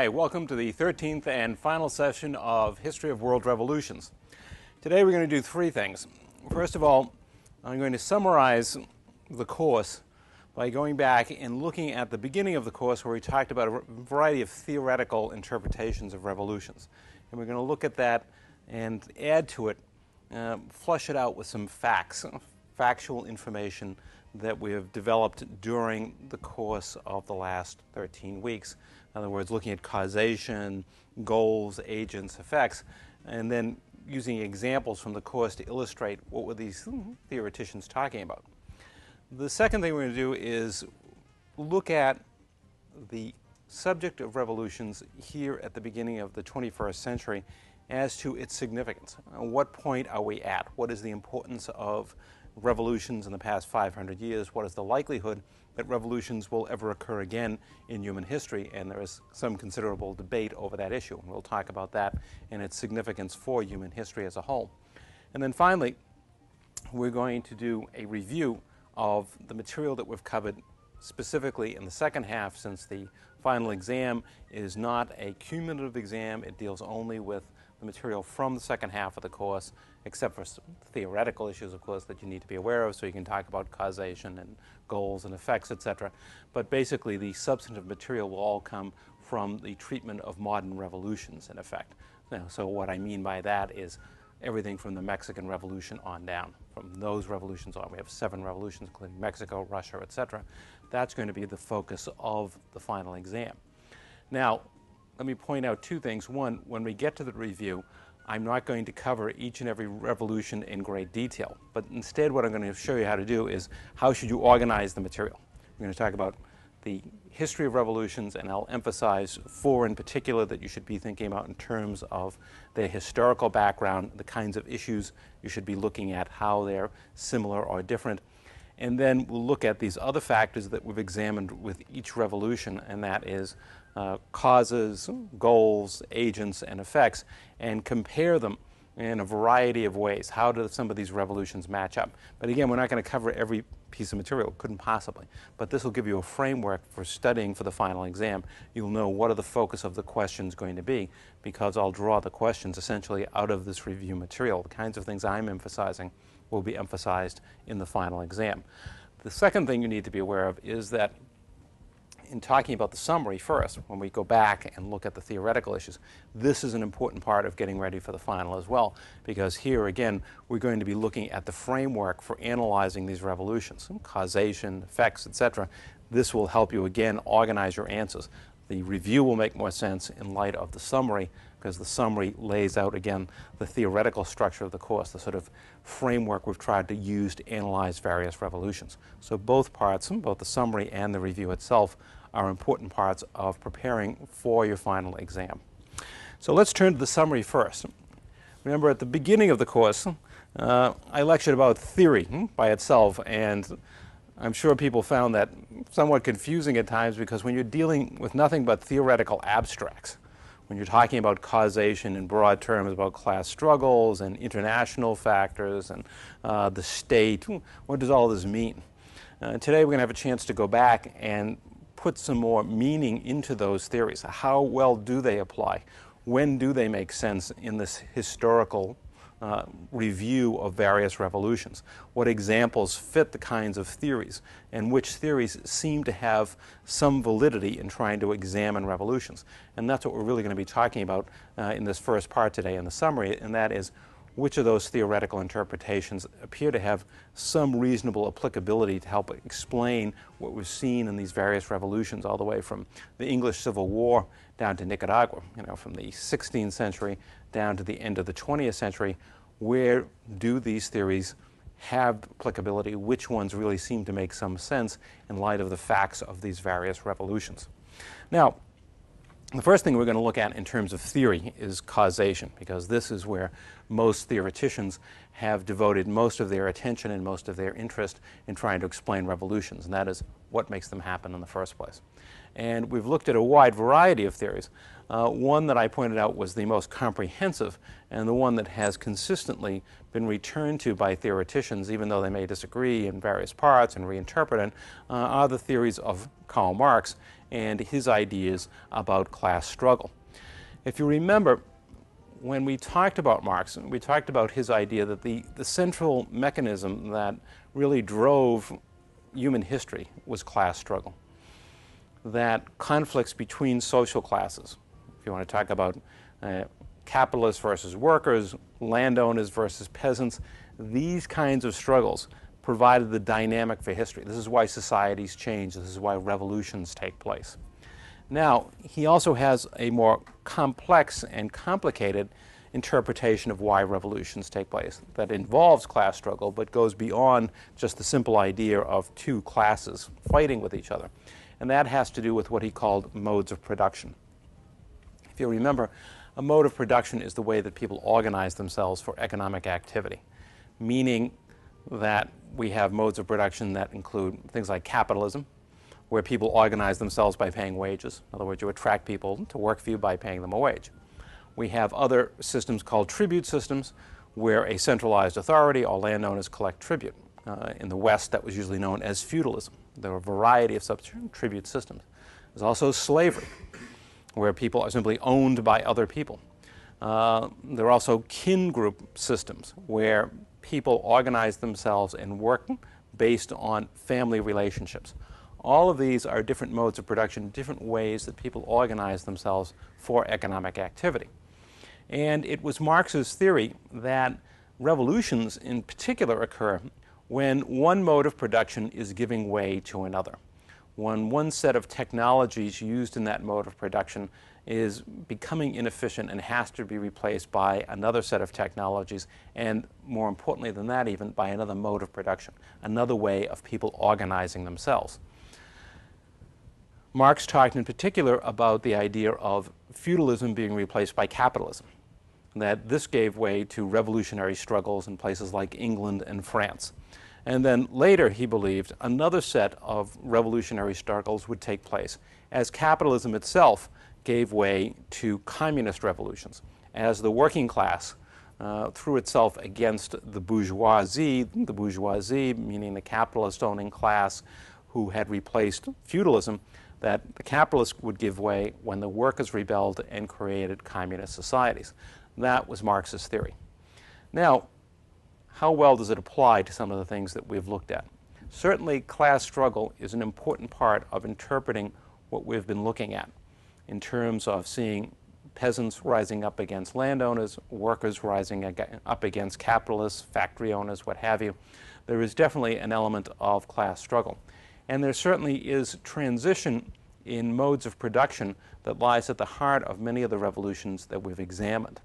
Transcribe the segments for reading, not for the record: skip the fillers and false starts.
Hi, welcome to the 13th and final session of History of World Revolutions. Today we're going to do three things. First of all, I'm going to summarize the course by going back and looking at the beginning of the course where we talked about a variety of theoretical interpretations of revolutions. And we're going to look at that and add to it, flush it out with some factual information that we have developed during the course of the last 13 weeks. In other words, looking at causation, goals, agents, effects, and then using examples from the course to illustrate what were these theoreticians talking about. The second thing we're going to do is look at the subject of revolutions here at the beginning of the 21st century as to its significance. At what point are we at? What is the importance of revolutions in the past 500 years? What is the likelihood that revolutions will ever occur again in human history? And there is some considerable debate over that issue. We'll talk about that and its significance for human history as a whole. And then finally, we're going to do a review of the material that we've covered specifically in the second half, since the final exam is not a cumulative exam. It deals only with the material from the second half of the course, except for some theoretical issues, of course, that you need to be aware of, so you can talk about causation and goals and effects, etc. But basically, the substantive material will all come from the treatment of modern revolutions, in effect. So what I mean by that is everything from the Mexican Revolution on down. From those revolutions on, we have 7 revolutions, including Mexico, Russia, etc. That's going to be the focus of the final exam. Now, let me point out two things. One, when we get to the review, I'm not going to cover each and every revolution in great detail, but instead what I'm going to show you how to do is how should you organize the material. I'm going to talk about the history of revolutions, and I'll emphasize 4 in particular that you should be thinking about in terms of their historical background, the kinds of issues you should be looking at, how they're similar or different. And then we'll look at these other factors that we've examined with each revolution, and that is causes, goals, agents, and effects, and compare them in a variety of ways. How do some of these revolutions match up? But again, we're not going to cover every piece of material, couldn't possibly. But this will give you a framework for studying for the final exam. You'll know what are the focus of the questions going to be, because I'll draw the questions essentially out of this review material. The kinds of things I'm emphasizing will be emphasized in the final exam. The second thing you need to be aware of is that in talking about the summary first, when we go back and look at the theoretical issues, this is an important part of getting ready for the final as well, because here again we're going to be looking at the framework for analyzing these revolutions, causation, effects, etc. This will help you again organize your answers. The review will make more sense in light of the summary, because the summary lays out again the theoretical structure of the course, the sort of framework we've tried to use to analyze various revolutions. So both parts, both the summary and the review itself, are important parts of preparing for your final exam. So let's turn to the summary first. Remember, at the beginning of the course, I lectured about theory by itself, and I'm sure people found that somewhat confusing at times, because when you're dealing with nothing but theoretical abstracts, when you're talking about causation in broad terms about class struggles and international factors and the state, what does all this mean? Today we're going to have a chance to go back and put some more meaning into those theories. How well do they apply? When do they make sense in this historical review of various revolutions? What examples fit the kinds of theories, and which theories seem to have some validity in trying to examine revolutions? And that's what we're really going to be talking about in this first part today in the summary, and that is which of those theoretical interpretations appear to have some reasonable applicability to help explain what we've seen in these various revolutions, all the way from the English Civil War down to Nicaragua, from the 16th century down to the end of the 20th century. Where do these theories have applicability? Which ones really seem to make some sense in light of the facts of these various revolutions? Now, the first thing we're going to look at in terms of theory is causation, because this is where most theoreticians have devoted most of their attention and most of their interest in trying to explain revolutions, and that is what makes them happen in the first place. And we've looked at a wide variety of theories, One that I pointed out was the most comprehensive and the one that has consistently been returned to by theoreticians, even though they may disagree in various parts and reinterpret it, are the theories of Karl Marx and his ideas about class struggle. If you remember, when we talked about Marx, we talked about his idea that the central mechanism that really drove human history was class struggle. That conflicts between social classes, if you want to talk about capitalists versus workers, landowners versus peasants, these kinds of struggles provided the dynamic for history. This is why societies change. This is why revolutions take place. Now, he also has a more complex and complicated interpretation of why revolutions take place that involves class struggle but goes beyond just the simple idea of two classes fighting with each other. And that has to do with what he called modes of production. If you remember, a mode of production is the way that people organize themselves for economic activity, meaning that we have modes of production that include things like capitalism, where people organize themselves by paying wages. In other words, you attract people to work for you by paying them a wage. We have other systems called tribute systems, where a centralized authority or landowners collect tribute. In the West, that was usually known as feudalism. There are a variety of such tribute systems. There's also slavery, where people are simply owned by other people. There are also kin group systems, where people organize themselves and work based on family relationships. All of these are different modes of production, different ways that people organize themselves for economic activity. And it was Marx's theory that revolutions in particular occur when one mode of production is giving way to another. When one set of technologies used in that mode of production is becoming inefficient and has to be replaced by another set of technologies, and more importantly than that even, by another mode of production, another way of people organizing themselves. Marx talked in particular about the idea of feudalism being replaced by capitalism, that this gave way to revolutionary struggles in places like England and France. And then later, he believed, another set of revolutionary struggles would take place as capitalism itself gave way to communist revolutions, as the working class threw itself against the bourgeoisie meaning the capitalist-owning class who had replaced feudalism, that the capitalists would give way when the workers rebelled and created communist societies. That was Marx's theory. Now, how well does it apply to some of the things that we've looked at? Certainly, class struggle is an important part of interpreting what we've been looking at in terms of seeing peasants rising up against landowners, workers rising up against capitalists, factory owners, what have you. There is definitely an element of class struggle. And there certainly is transition in modes of production that lies at the heart of many of the revolutions that we've examined.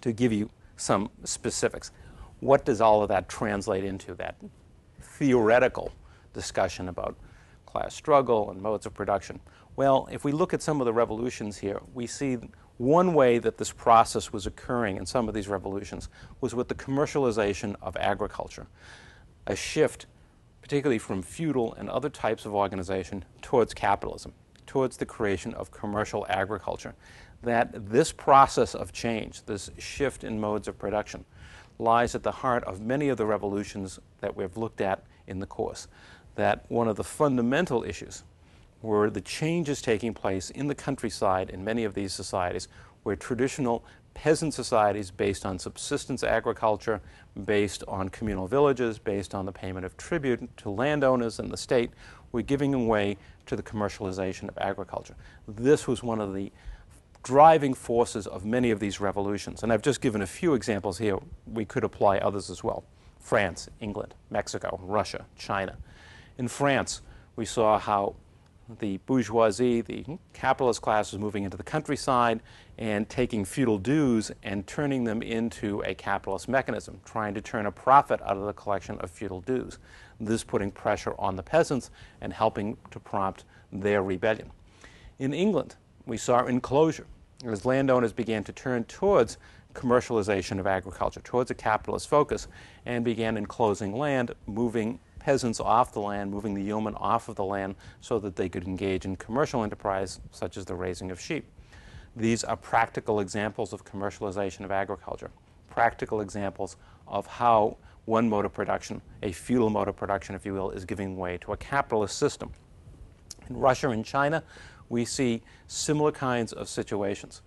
To give you some specifics, what does all of that translate into, that theoretical discussion about class struggle and modes of production? Well, if we look at some of the revolutions here, we see one way that this process was occurring in some of these revolutions was with the commercialization of agriculture, a shift particularly from feudal and other types of organization towards capitalism, towards the creation of commercial agriculture. That this process of change, this shift in modes of production, lies at the heart of many of the revolutions that we've looked at in the course. That one of the fundamental issues were the changes taking place in the countryside in many of these societies, where traditional peasant societies based on subsistence agriculture, based on communal villages, based on the payment of tribute to landowners and the state, were giving way to the commercialization of agriculture. This was one of the driving forces of many of these revolutions. And I've just given a few examples here. We could apply others as well. France, England, Mexico, Russia, China. In France, we saw how the bourgeoisie, the capitalist class, was moving into the countryside and taking feudal dues and turning them into a capitalist mechanism, trying to turn a profit out of the collection of feudal dues. This putting pressure on the peasants and helping to prompt their rebellion. In England, we saw enclosure as landowners began to turn towards commercialization of agriculture, towards a capitalist focus, and began enclosing land, moving peasants off the land, moving the yeomen off of the land so that they could engage in commercial enterprise such as the raising of sheep. These are practical examples of commercialization of agriculture, practical examples of how one mode of production, a feudal mode of production, if you will, is giving way to a capitalist system. In Russia and China, we see similar kinds of situations.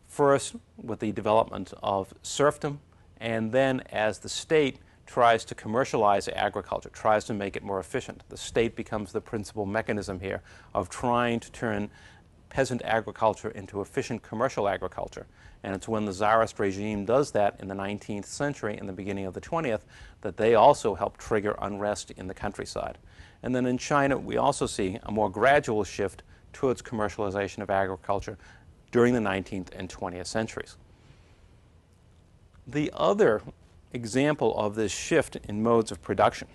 First, with the development of serfdom, and then as the state tries to commercialize agriculture, tries to make it more efficient. The state becomes the principal mechanism here of trying to turn peasant agriculture into efficient commercial agriculture. And it's when the Tsarist regime does that in the 19th century and the beginning of the 20th that they also help trigger unrest in the countryside. And then in China, we also see a more gradual shift towards commercialization of agriculture during the 19th and 20th centuries. The other example of this shift in modes of production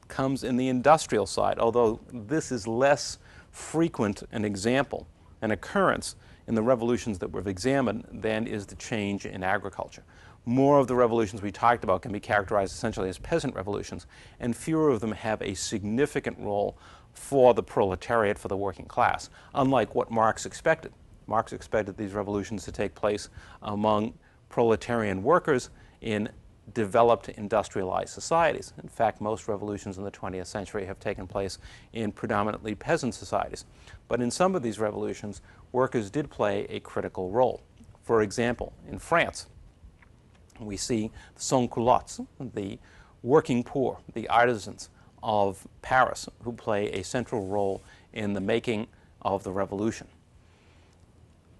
comes in the industrial side, although this is less frequent an example, an occurrence in the revolutions that we've examined than is the change in agriculture. More of the revolutions we talked about can be characterized essentially as peasant revolutions, and fewer of them have a significant role for the proletariat, for the working class, unlike what Marx expected. Marx expected these revolutions to take place among proletarian workers in developed industrialized societies. In fact, most revolutions in the 20th century have taken place in predominantly peasant societies. But in some of these revolutions, workers did play a critical role. For example, in France, we see the sans-culottes, the working poor, the artisans of Paris, who play a central role in the making of the revolution.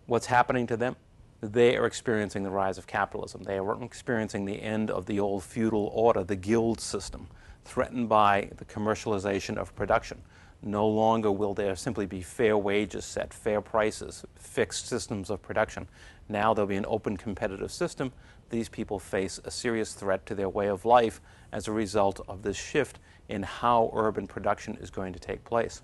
What's happening to them? They are experiencing the rise of capitalism. They are experiencing the end of the old feudal order, the guild system, threatened by the commercialization of production. No longer will there simply be fair wages set, fair prices, fixed systems of production. Now there'll be an open competitive system. These people face a serious threat to their way of life as a result of this shift in how urban production is going to take place.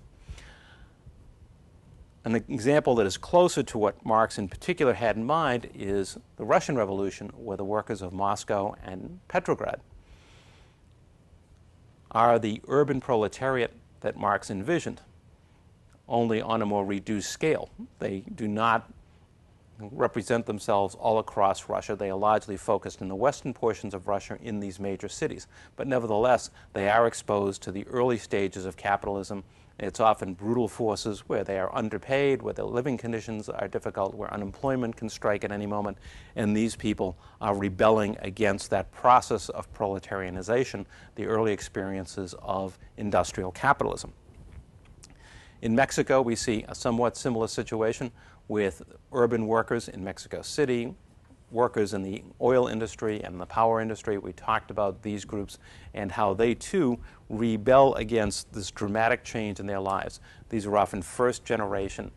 An example that is closer to what Marx in particular had in mind is the Russian Revolution, where the workers of Moscow and Petrograd are the urban proletariat that Marx envisioned, only on a more reduced scale. They do not represent themselves all across Russia. They are largely focused in the western portions of Russia in these major cities. But nevertheless, they are exposed to the early stages of capitalism. It's often brutal forces where they are underpaid, where their living conditions are difficult, where unemployment can strike at any moment, and these people are rebelling against that process of proletarianization, the early experiences of industrial capitalism. In Mexico, we see a somewhat similar situation with urban workers in Mexico City, workers in the oil industry and the power industry. We talked about these groups and how they too rebel against this dramatic change in their lives. These are often first-generation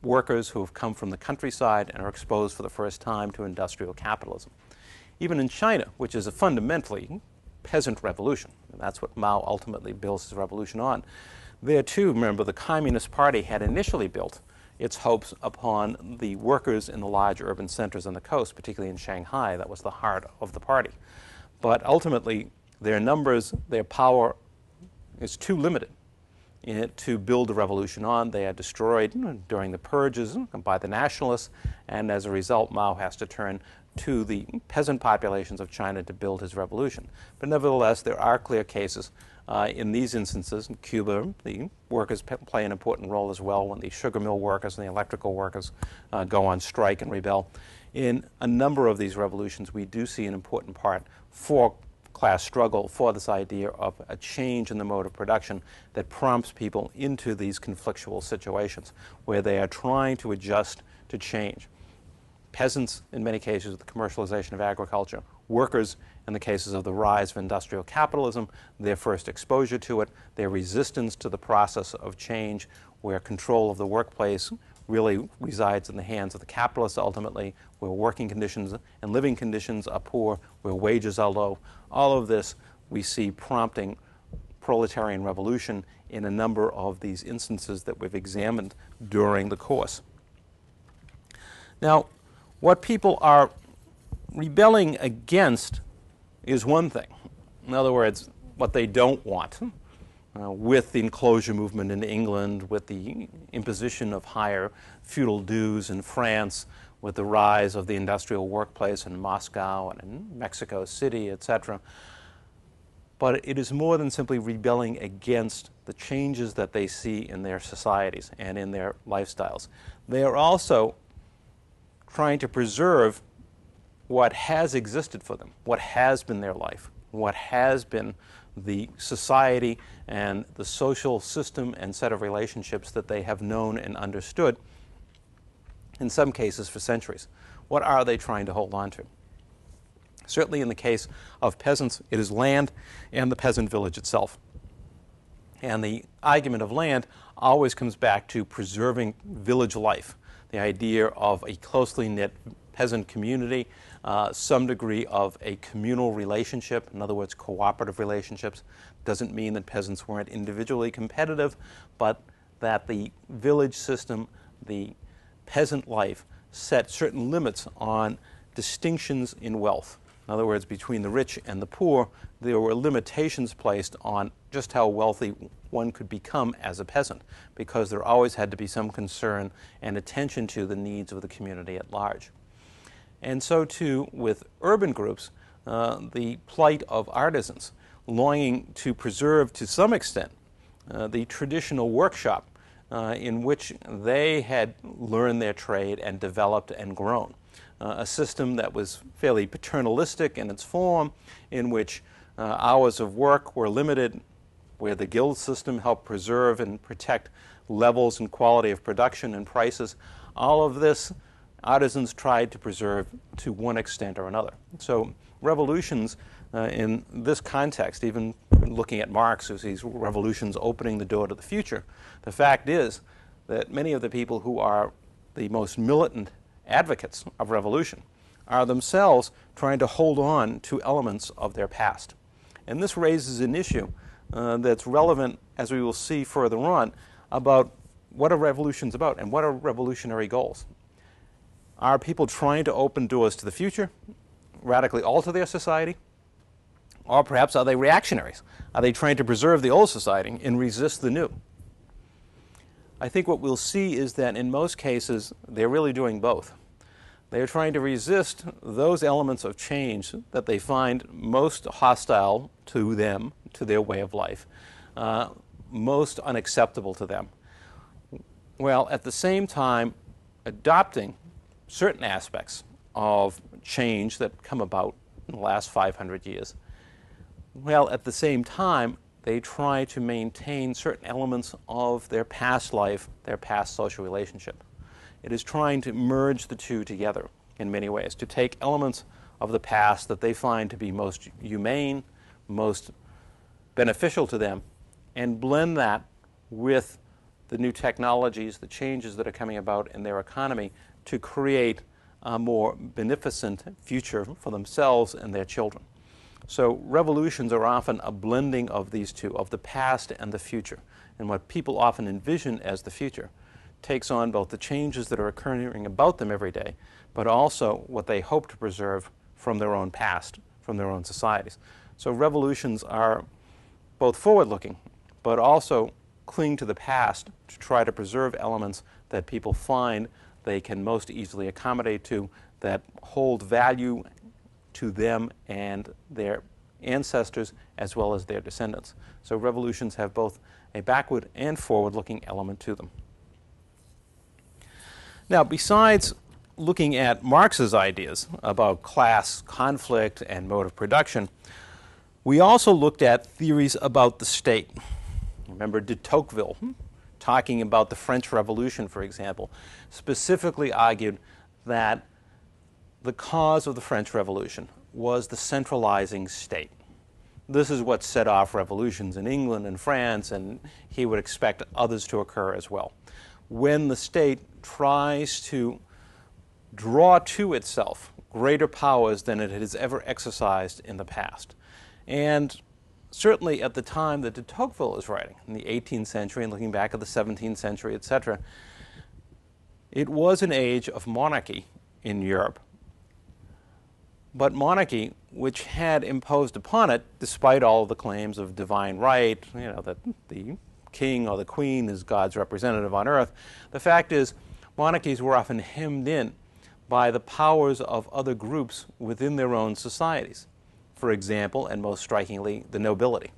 workers who have come from the countryside and are exposed for the first time to industrial capitalism. Even in China, which is a fundamentally peasant revolution, and that's what Mao ultimately builds his revolution on, there too, remember, the Communist Party had initially built its hopes upon the workers in the large urban centers on the coast, particularly in Shanghai. That was the heart of the party. But ultimately, their numbers, their power is too limited to build the revolution on. They are destroyed during the purges by the nationalists, and as a result, Mao has to turn to the peasant populations of China to build his revolution. But nevertheless, there are clear cases. In these instances, in Cuba, the workers play an important role as well when the sugar mill workers and the electrical workers go on strike and rebel. In a number of these revolutions, we do see an important part for class struggle, for this idea of a change in the mode of production that prompts people into these conflictual situations where they are trying to adjust to change. Peasants, in many cases, with the commercialization of agriculture, workers, in the cases of the rise of industrial capitalism, their first exposure to it, their resistance to the process of change, where control of the workplace really resides in the hands of the capitalists ultimately, where working conditions and living conditions are poor, where wages are low. All of this we see prompting proletarian revolution in a number of these instances that we've examined during the course. Now, what people are rebelling against is one thing. In other words, what they don't want. with the enclosure movement in England, with the imposition of higher feudal dues in France, with the rise of the industrial workplace in Moscow and in Mexico City, etc. But it is more than simply rebelling against the changes that they see in their societies and in their lifestyles. They are also trying to preserve what has existed for them, what has been their life, what has been the society and the social system and set of relationships that they have known and understood, in some cases for centuries. What are they trying to hold on to? Certainly in the case of peasants, it is land and the peasant village itself. And the argument of land always comes back to preserving village life, the idea of a closely knit peasant community, some degree of a communal relationship, in other words, cooperative relationships. Doesn't mean that peasants weren't individually competitive, but that the village system, the peasant life, set certain limits on distinctions in wealth. In other words, between the rich and the poor, there were limitations placed on just how wealthy one could become as a peasant, because there always had to be some concern and attention to the needs of the community at large. And so too with urban groups, the plight of artisans, longing to preserve to some extent the traditional workshop in which they had learned their trade and developed and grown. A system that was fairly paternalistic in its form, in which hours of work were limited, where the guild system helped preserve and protect levels and quality of production and prices. All of this, artisans tried to preserve to one extent or another. So revolutions in this context, even looking at Marx, who sees revolutions opening the door to the future, the fact is that many of the people who are the most militant advocates of revolution are themselves trying to hold on to elements of their past. And this raises an issue that's relevant, as we will see further on, about what a revolution's about and what are revolutionary goals. Are people trying to open doors to the future, radically alter their society? Or perhaps are they reactionaries? Are they trying to preserve the old society and resist the new? I think what we'll see is that in most cases, they're really doing both. They are trying to resist those elements of change that they find most hostile to them, to their way of life, most unacceptable to them, while at the same time adopting certain aspects of change that come about in the last 500 years. Well, at the same time, they try to maintain certain elements of their past life, their past social relationship. It is trying to merge the two together in many ways, to take elements of the past that they find to be most humane, most beneficial to them, and blend that with the new technologies, the changes that are coming about in their economy to create a more beneficent future for themselves and their children. So revolutions are often a blending of these two, of the past and the future. And what people often envision as the future takes on both the changes that are occurring about them every day, but also what they hope to preserve from their own past, from their own societies. So revolutions are both forward-looking, but also cling to the past to try to preserve elements that people find they can most easily accommodate to, that hold value to them and their ancestors as well as their descendants. So revolutions have both a backward and forward-looking element to them. Now, besides looking at Marx's ideas about class conflict and mode of production, we also looked at theories about the state. Remember de Tocqueville, talking about the French Revolution, for example, specifically argued that the cause of the French Revolution was the centralizing state. This is what set off revolutions in England and France, and he would expect others to occur as well. When the state tries to draw to itself greater powers than it has ever exercised in the past. And certainly at the time that de Tocqueville is writing, in the 18th century and looking back at the 17th century, etc., it was an age of monarchy in Europe. But monarchy which had imposed upon it, despite all of the claims of divine right, that the king or the queen is God's representative on earth, the fact is monarchies were often hemmed in by the powers of other groups within their own societies. For example, and most strikingly, the nobility.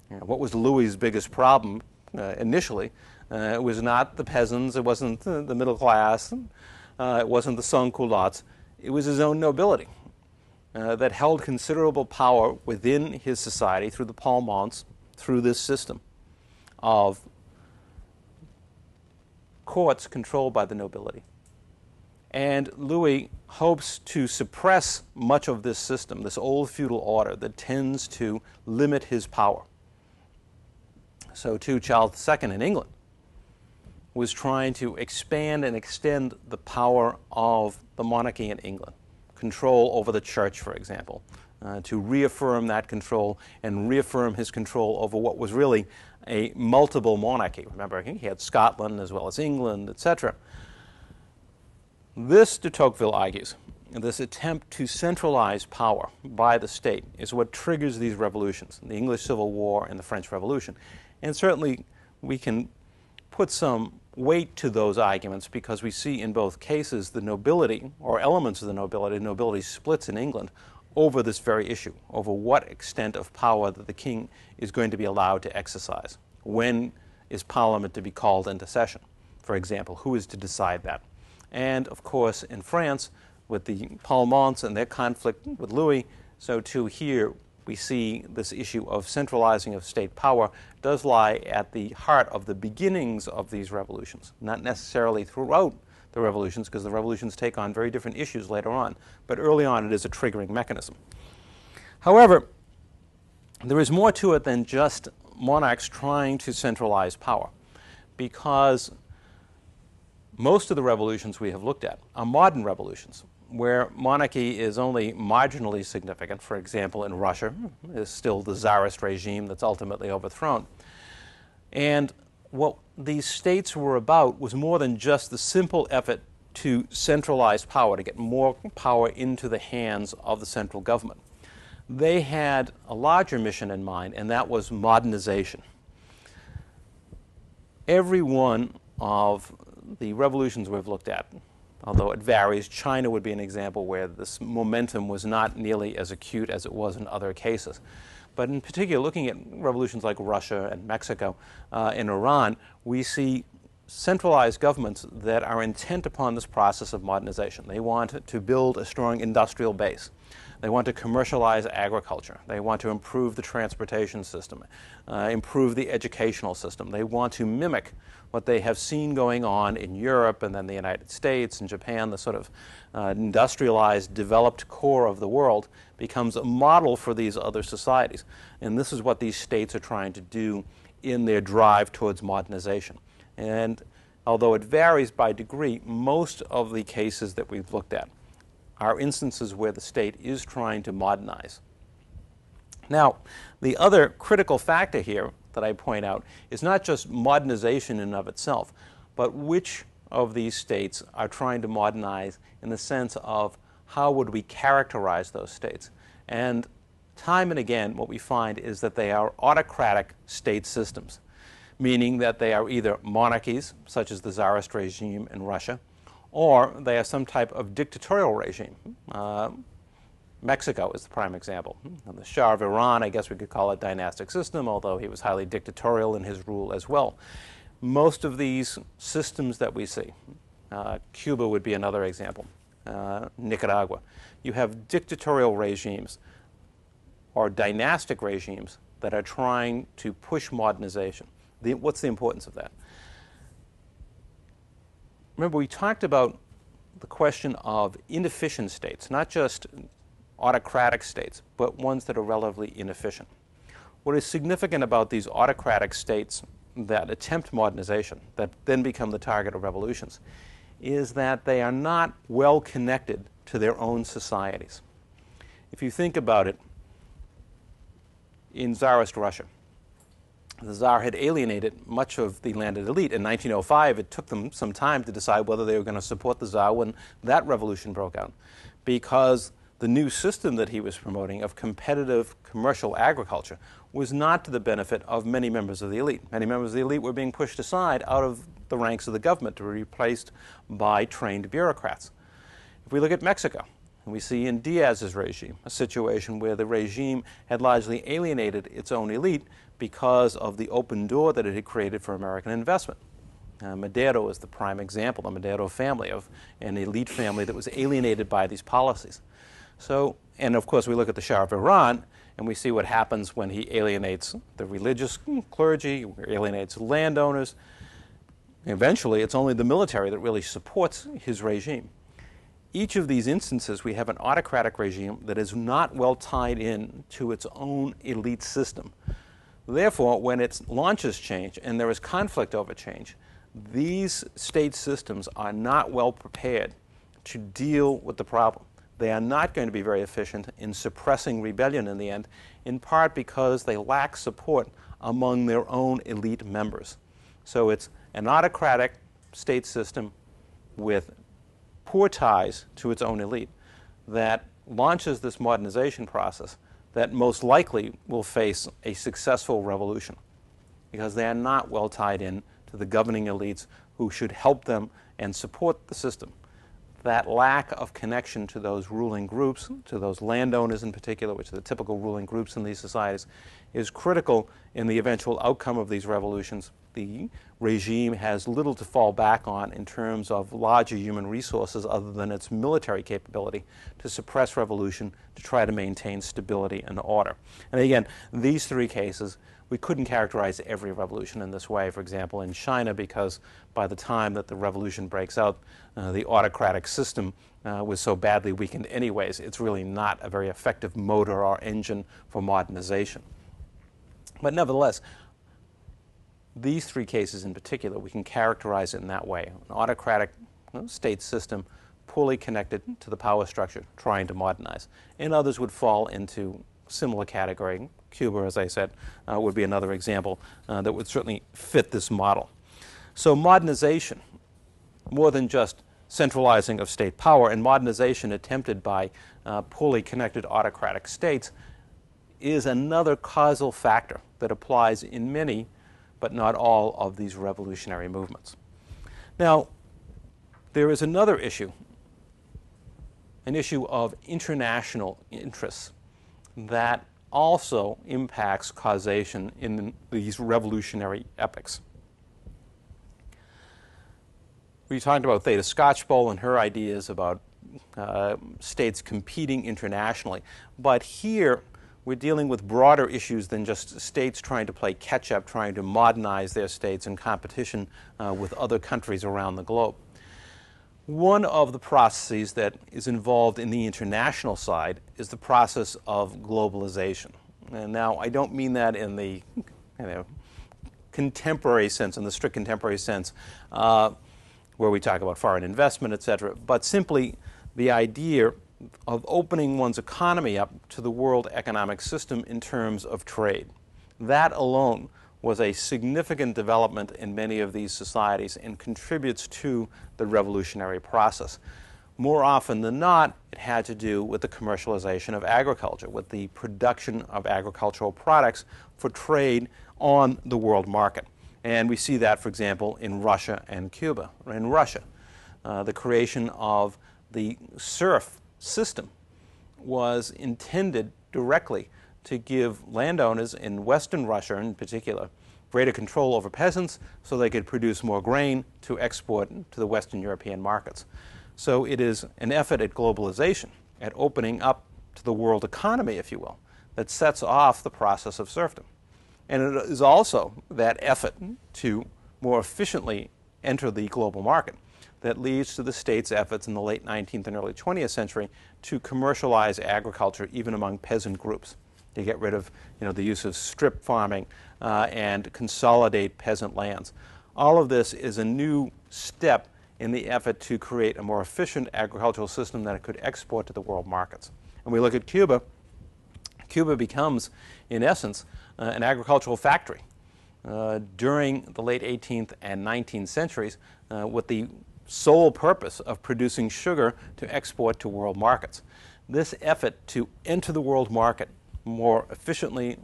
What was Louis's biggest problem initially? It was not the peasants, it wasn't the middle class, it wasn't the sans-culottes, it was his own nobility that held considerable power within his society through the Parlements, through this system of courts controlled by the nobility. And Louis hopes to suppress much of this system, this old feudal order that tends to limit his power. So too, Charles II in England was trying to expand and extend the power of the monarchy in England, control over the church, for example, to reaffirm that control and reaffirm his control over what was really a multiple monarchy. Remember, he had Scotland as well as England, etc. This, de Tocqueville argues, this attempt to centralize power by the state is what triggers these revolutions, the English Civil War and the French Revolution. And certainly we can put some weight to those arguments because we see in both cases the nobility, or elements of the nobility splits in England over this very issue, over what extent of power that the king is going to be allowed to exercise. When is Parliament to be called into session, for example? Who is to decide that? And, of course, in France, with the Parlements and their conflict with Louis, so too here we see this issue of centralizing of state power does lie at the heart of the beginnings of these revolutions, not necessarily throughout the revolutions, because the revolutions take on very different issues later on, but early on it is a triggering mechanism. However, there is more to it than just monarchs trying to centralize power, because most of the revolutions we have looked at are modern revolutions, where monarchy is only marginally significant. For example, in Russia, is still the Tsarist regime that's ultimately overthrown. And what these states were about was more than just the simple effort to centralize power, to get more power into the hands of the central government. They had a larger mission in mind, and that was modernization. Every one of the revolutions we've looked at, although it varies, China would be an example where this momentum was not nearly as acute as it was in other cases. But in particular, looking at revolutions like Russia and Mexico and Iran, we see centralized governments that are intent upon this process of modernization. They want to build a strong industrial base. They want to commercialize agriculture. They want to improve the transportation system, improve the educational system. They want to mimic what they have seen going on in Europe and then the United States and Japan. The sort of industrialized, developed core of the world becomes a model for these other societies. And this is what these states are trying to do in their drive towards modernization. And although it varies by degree, most of the cases that we've looked at are instances where the state is trying to modernize. Now, the other critical factor here that I point out is not just modernization in and of itself, but which of these states are trying to modernize in the sense of how would we characterize those states. And time and again, what we find is that they are autocratic state systems, meaning that they are either monarchies, such as the Tsarist regime in Russia, or they are some type of dictatorial regime. Mexico is the prime example. And the Shah of Iran, I guess we could call it a dynastic system, although he was highly dictatorial in his rule as well. Most of these systems that we see, Cuba would be another example, Nicaragua, you have dictatorial regimes or dynastic regimes that are trying to push modernization. What's the importance of that? Remember, we talked about the question of inefficient states, not just autocratic states, but ones that are relatively inefficient. What is significant about these autocratic states that attempt modernization, that then become the target of revolutions, is that they are not well connected to their own societies. If you think about it, in Tsarist Russia, the Tsar had alienated much of the landed elite. In 1905, it took them some time to decide whether they were going to support the Tsar when that revolution broke out, because the new system that he was promoting of competitive commercial agriculture was not to the benefit of many members of the elite. Many members of the elite were being pushed aside out of the ranks of the government to be replaced by trained bureaucrats. If we look at Mexico, we see in Diaz's regime a situation where the regime had largely alienated its own elite because of the open door that it had created for American investment. Madero is the prime example, the Madero family, of an elite family that was alienated by these policies. So, and of course we look at the Shah of Iran and we see what happens when he alienates the religious clergy, alienates landowners. Eventually it's only the military that really supports his regime. Each of these instances we have an autocratic regime that is not well tied in to its own elite system. Therefore, when its launches change and there is conflict over change, these state systems are not well prepared to deal with the problem. They are not going to be very efficient in suppressing rebellion in the end, in part because they lack support among their own elite members. So it's an autocratic state system with poor ties to its own elite that launches this modernization process that most likely will face a successful revolution because they are not well tied in to the governing elites who should help them and support the system. That lack of connection to those ruling groups, to those landowners in particular, which are the typical ruling groups in these societies, is critical in the eventual outcome of these revolutions. The regime has little to fall back on in terms of larger human resources other than its military capability to suppress revolution, to try to maintain stability and order. And again, these three cases, we couldn't characterize every revolution in this way. For example, in China, because by the time that the revolution breaks out, the autocratic system was so badly weakened anyways, it's really not a very effective motor or engine for modernization. But nevertheless, these three cases in particular, we can characterize it in that way. An autocratic state system, poorly connected to the power structure, trying to modernize. And others would fall into similar category. Cuba, as I said, would be another example that would certainly fit this model. So modernization, more than just centralizing of state power, and modernization attempted by poorly connected autocratic states is another causal factor that applies in many, but not all, of these revolutionary movements. Now, there is another issue, an issue of international interests that also impacts causation in these revolutionary epochs. We talked about Theda Skocpol and her ideas about states competing internationally, but here we're dealing with broader issues than just states trying to play catch-up, trying to modernize their states in competition with other countries around the globe. One of the processes that is involved in the international side is the process of globalization. And now, I don't mean that in the contemporary sense, in the strict contemporary sense, where we talk about foreign investment, etc., but simply the idea of opening one's economy up to the world economic system in terms of trade. That alone was a significant development in many of these societies and contributes to the revolutionary process. More often than not, it had to do with the commercialization of agriculture, with the production of agricultural products for trade on the world market. And we see that, for example, in Russia and Cuba. In Russia, the creation of the serf system was intended directly to give landowners in Western Russia, in particular, greater control over peasants so they could produce more grain to export to the Western European markets. So it is an effort at globalization, at opening up to the world economy, if you will, that sets off the process of serfdom. And it is also that effort to more efficiently enter the global market that leads to the state's efforts in the late 19th and early 20th century to commercialize agriculture even among peasant groups, to get rid of the use of strip farming and consolidate peasant lands. All of this is a new step in the effort to create a more efficient agricultural system that it could export to the world markets. And we look at Cuba. Cuba becomes, in essence, an agricultural factory during the late 18th and 19th centuries with the sole purpose of producing sugar to export to world markets. This effort to enter the world market more efficiently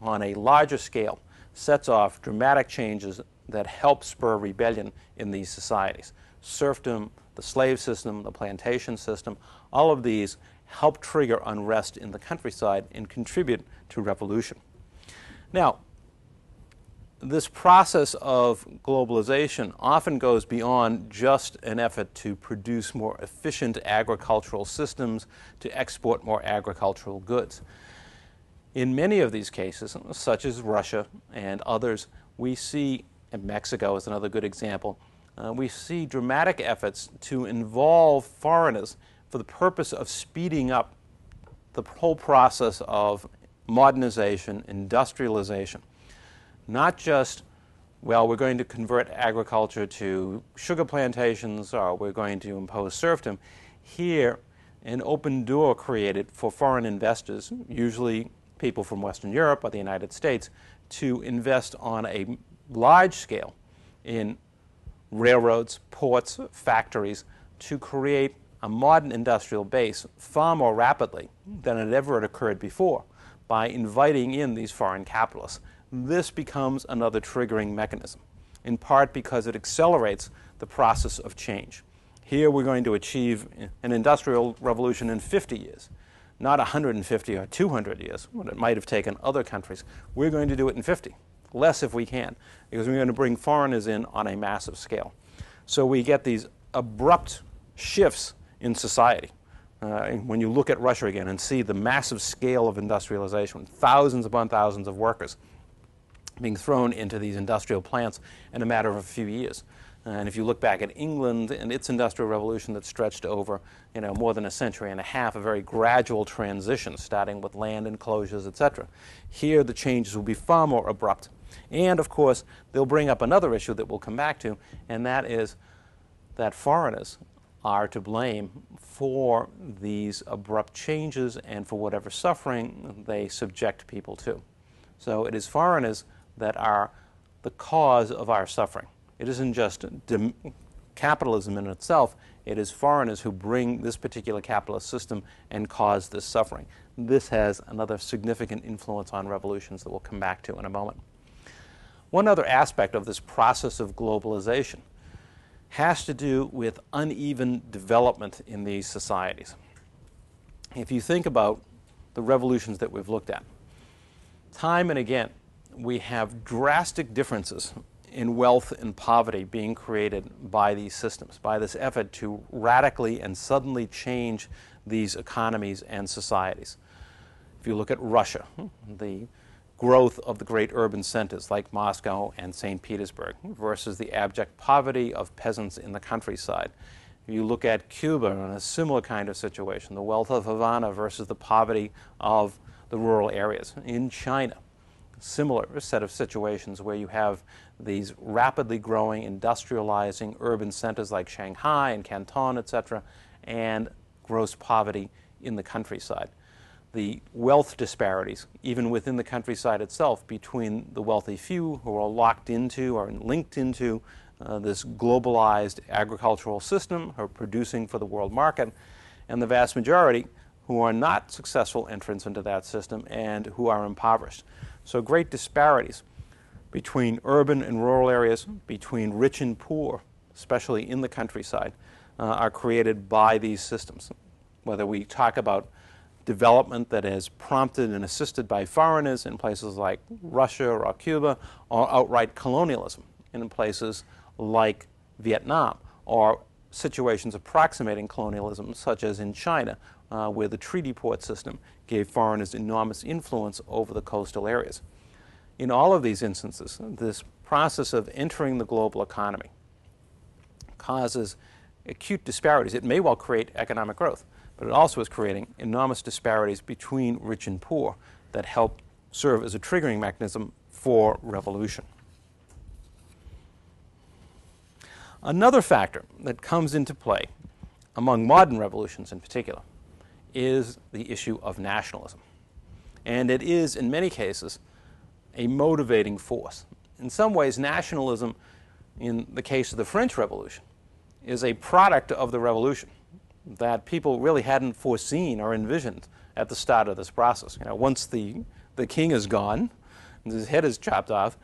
on a larger scale sets off dramatic changes that help spur rebellion in these societies. Serfdom, the slave system, the plantation system, all of these help trigger unrest in the countryside and contribute to revolution. Now, this process of globalization often goes beyond just an effort to produce more efficient agricultural systems, to export more agricultural goods. In many of these cases, such as Russia and others, we see, and Mexico is another good example, we see dramatic efforts to involve foreigners for the purpose of speeding up the whole process of modernization, industrialization. Not just, well, we're going to convert agriculture to sugar plantations or we're going to impose serfdom. Here, an open door created for foreign investors, usually people from Western Europe or the United States, to invest on a large scale in railroads, ports, factories, to create a modern industrial base far more rapidly than had ever occurred before by inviting in these foreign capitalists. This becomes another triggering mechanism, in part because it accelerates the process of change. Here we're going to achieve an industrial revolution in 50 years, not 150 or 200 years, what it might have taken other countries. We're going to do it in 50, less if we can, because we're going to bring foreigners in on a massive scale. So we get these abrupt shifts in society. When you look at Russia again and see the massive scale of industrialization, thousands upon thousands of workers being thrown into these industrial plants in a matter of a few years. And if you look back at England and its industrial revolution that stretched over, more than a century and a half, a very gradual transition, starting with land enclosures, etc. Here the changes will be far more abrupt. And of course, they'll bring up another issue that we'll come back to, and that is that foreigners are to blame for these abrupt changes and for whatever suffering they subject people to. So it is foreigners that are the cause of our suffering. It isn't just capitalism in itself, it is foreigners who bring this particular capitalist system and cause this suffering. This has another significant influence on revolutions that we'll come back to in a moment. One other aspect of this process of globalization has to do with uneven development in these societies. If you think about the revolutions that we've looked at, time and again, we have drastic differences in wealth and poverty being created by these systems, by this effort to radically and suddenly change these economies and societies. If you look at Russia, the growth of the great urban centers like Moscow and St. Petersburg versus the abject poverty of peasants in the countryside. If you look at Cuba in a similar kind of situation, the wealth of Havana versus the poverty of the rural areas. In China, similar set of situations where you have these rapidly growing, industrializing urban centers like Shanghai and Canton, etc., and gross poverty in the countryside. The wealth disparities, even within the countryside itself, between the wealthy few who are locked into or linked into this globalized agricultural system, who are producing for the world market, and the vast majority who are not successful entrants into that system and who are impoverished. So great disparities between urban and rural areas, between rich and poor, especially in the countryside, are created by these systems. Whether we talk about development that is prompted and assisted by foreigners in places like Russia or Cuba, or outright colonialism in places like Vietnam, or situations approximating colonialism, such as in China, where the treaty port system gave foreigners enormous influence over the coastal areas. In all of these instances, this process of entering the global economy causes acute disparities. It may well create economic growth, but it also is creating enormous disparities between rich and poor that help serve as a triggering mechanism for revolution. Another factor that comes into play, among modern revolutions in particular, is the issue of nationalism. And it is, in many cases, a motivating force. In some ways, nationalism, in the case of the French Revolution, is a product of the revolution. that people really hadn't foreseen or envisioned at the start of this process. Once the king is gone, and his head is chopped off,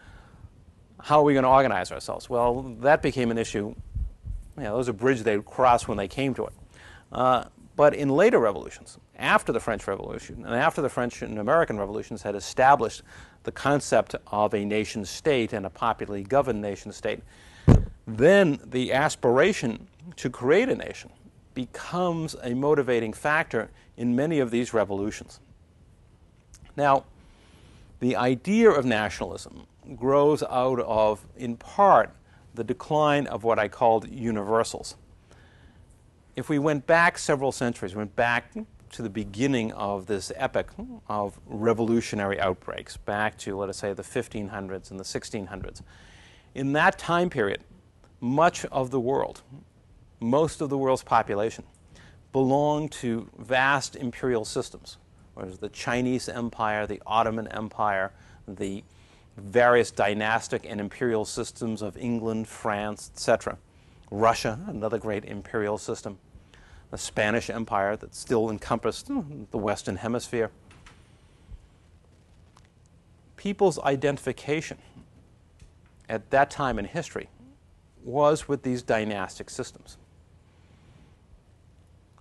how are we going to organize ourselves? Well, that became an issue. It was a bridge they'd cross when they came to it. But in later revolutions, after the French Revolution and after the French and American revolutions had established the concept of a nation state and a popularly governed nation state, then the aspiration to create a nation becomes a motivating factor in many of these revolutions. Now, the idea of nationalism grows out of, in part, the decline of what I called universals. If we went back several centuries, went back to the beginning of this epoch of revolutionary outbreaks, back to, let us say, the 1500s and the 1600s, in that time period, much of the world, most of the world's population, belonged to vast imperial systems. Whereas the Chinese Empire, the Ottoman Empire, the various dynastic and imperial systems of England, France, etc. Russia, another great imperial system. The Spanish Empire that still encompassed the Western Hemisphere. People's identification at that time in history was with these dynastic systems.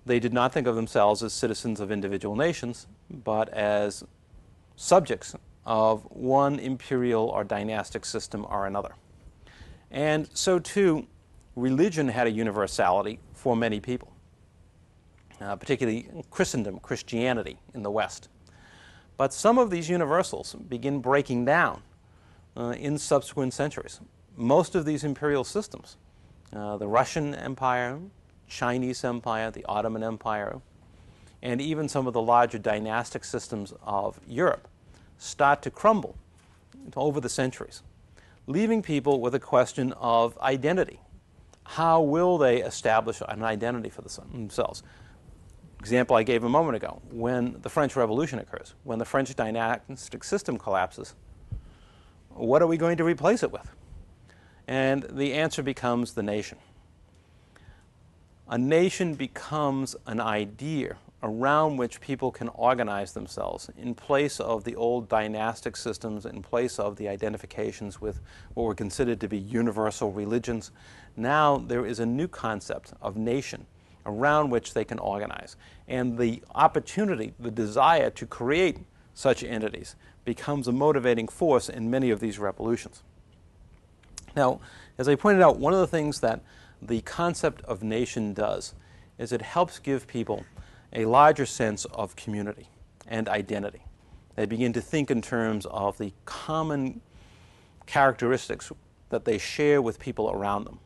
They did not think of themselves as citizens of individual nations, but as subjects of one imperial or dynastic system or another. And so too, religion had a universality for many people, particularly Christendom, Christianity in the West. But some of these universals begin breaking down in subsequent centuries. Most of these imperial systems, the Russian Empire, Chinese Empire, the Ottoman Empire, and even some of the larger dynastic systems of Europe, start to crumble over the centuries, leaving people with a question of identity. How will they establish an identity for themselves? Example I gave a moment ago, when the French Revolution occurs, when the French dynastic system collapses, what are we going to replace it with? And the answer becomes the nation. A nation becomes an idea around which people can organize themselves in place of the old dynastic systems, in place of the identifications with what were considered to be universal religions. Now there is a new concept of nation around which they can organize. And the opportunity, the desire to create such entities becomes a motivating force in many of these revolutions. Now, as I pointed out, one of the things that the concept of nation does is it helps give people a larger sense of community and identity. They begin to think in terms of the common characteristics that they share with people around them.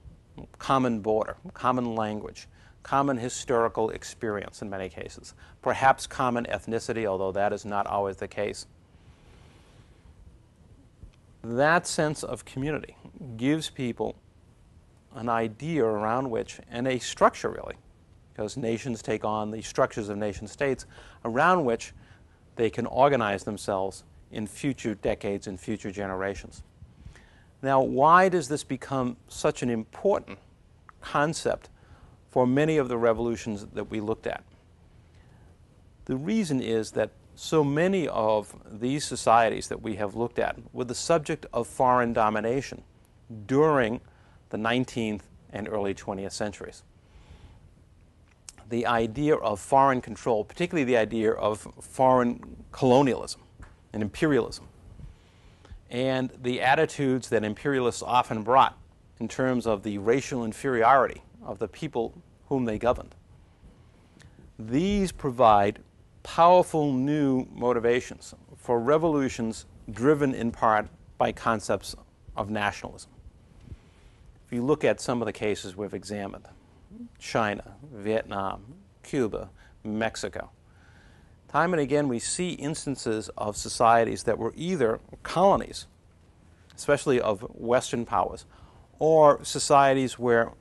Common border, common language, common historical experience in many cases, perhaps common ethnicity, although that is not always the case. That sense of community gives people an idea around which, and a structure really, because nations take on the structures of nation states, around which they can organize themselves in future decades and future generations. Now, why does this become such an important concept for many of the revolutions that we looked at? The reason is that so many of these societies that we have looked at were the subject of foreign domination during the 19th and early 20th centuries. The idea of foreign control, particularly the idea of foreign colonialism and imperialism, and the attitudes that imperialists often brought in terms of the racial inferiority of the people whom they governed. These provide powerful new motivations for revolutions driven in part by concepts of nationalism. If you look at some of the cases we've examined, China, Vietnam, Cuba, Mexico, time and again we see instances of societies that were either colonies, especially of Western powers, or societies where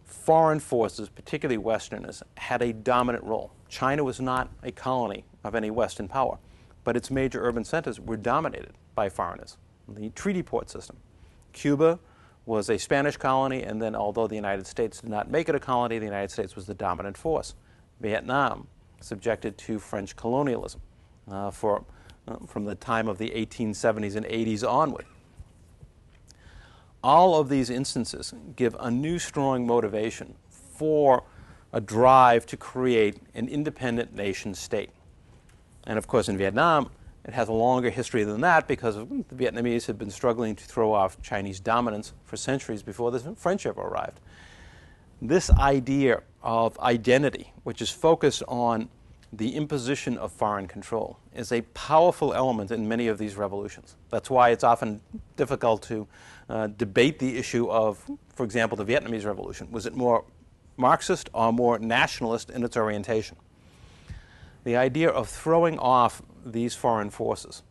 foreign forces, particularly Westerners, had a dominant role. China was not a colony of any Western power, but its major urban centers were dominated by foreigners. The treaty port system. Cuba was a Spanish colony, and then although the United States did not make it a colony, the United States was the dominant force. Vietnam, subjected to French colonialism from the time of the 1870s and 80s onward. All of these instances give a new strong motivation for a drive to create an independent nation state. And of course in Vietnam, it has a longer history than that because the Vietnamese had been struggling to throw off Chinese dominance for centuries before the French ever arrived. This idea of identity, which is focused on the imposition of foreign control, is a powerful element in many of these revolutions. That's why it's often difficult to debate the issue of, for example, the Vietnamese Revolution. Was it more Marxist or more nationalist in its orientation? The idea of throwing off these foreign forces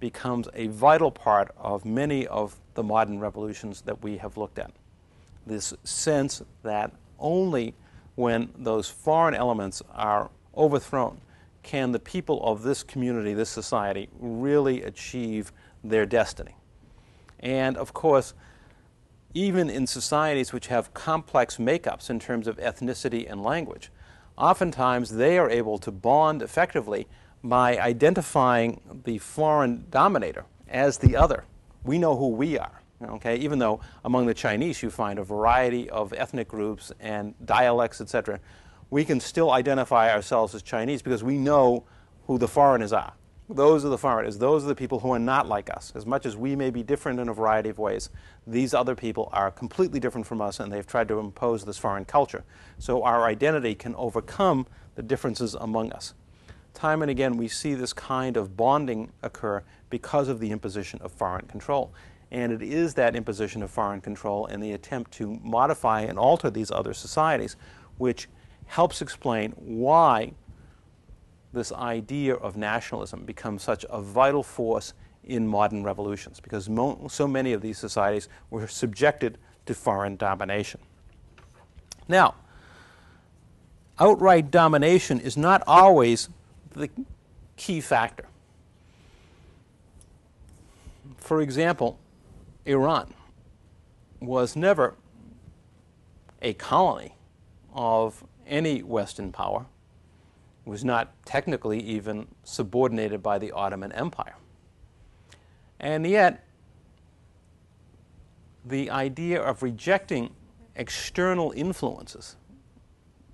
becomes a vital part of many of the modern revolutions that we have looked at. This sense that only when those foreign elements are overthrown can the people of this community, this society, really achieve their destiny. And of course, even in societies which have complex makeups in terms of ethnicity and language, oftentimes they are able to bond effectively by identifying the foreign dominator as the other. We know who we are, okay? Even though among the Chinese you find a variety of ethnic groups and dialects, etc., we can still identify ourselves as Chinese because we know who the foreigners are. Those are the foreigners. Those are the people who are not like us. As much as we may be different in a variety of ways, these other people are completely different from us, and they've tried to impose this foreign culture. So our identity can overcome the differences among us. Time and again, we see this kind of bonding occur because of the imposition of foreign control. And it is that imposition of foreign control and the attempt to modify and alter these other societies which helps explain why this idea of nationalism becomes such a vital force in modern revolutions, because so many of these societies were subjected to foreign domination. Now, outright domination is not always the key factor. For example, Iran was never a colony of any Western power. It was not technically even subordinated by the Ottoman Empire. And yet, the idea of rejecting external influences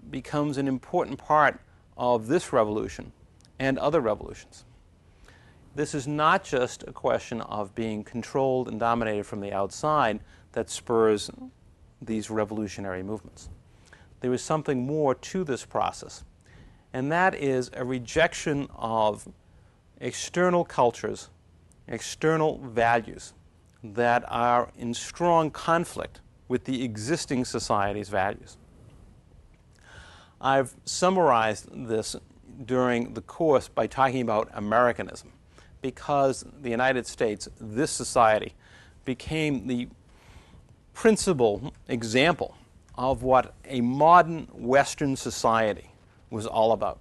becomes an important part of this revolution and other revolutions. This is not just a question of being controlled and dominated from the outside that spurs these revolutionary movements. There is something more to this process, and that is a rejection of external cultures, external values that are in strong conflict with the existing society's values. I've summarized this during the course by talking about Americanism, because the United States, this society, became the principal example of what a modern Western society was all about.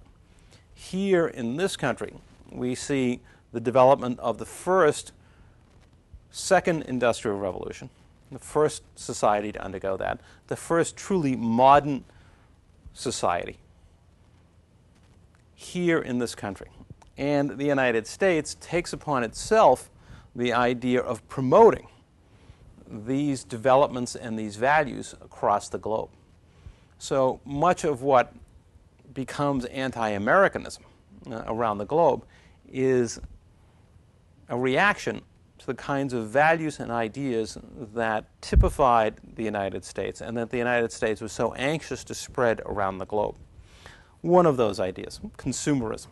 Here in this country, we see the development of the second industrial revolution, the first society to undergo that, the first truly modern society here in this country. And the United States takes upon itself the idea of promoting these developments and these values across the globe. So much of what becomes anti-Americanism around the globe is a reaction to the kinds of values and ideas that typified the United States and that the United States was so anxious to spread around the globe. One of those ideas, consumerism.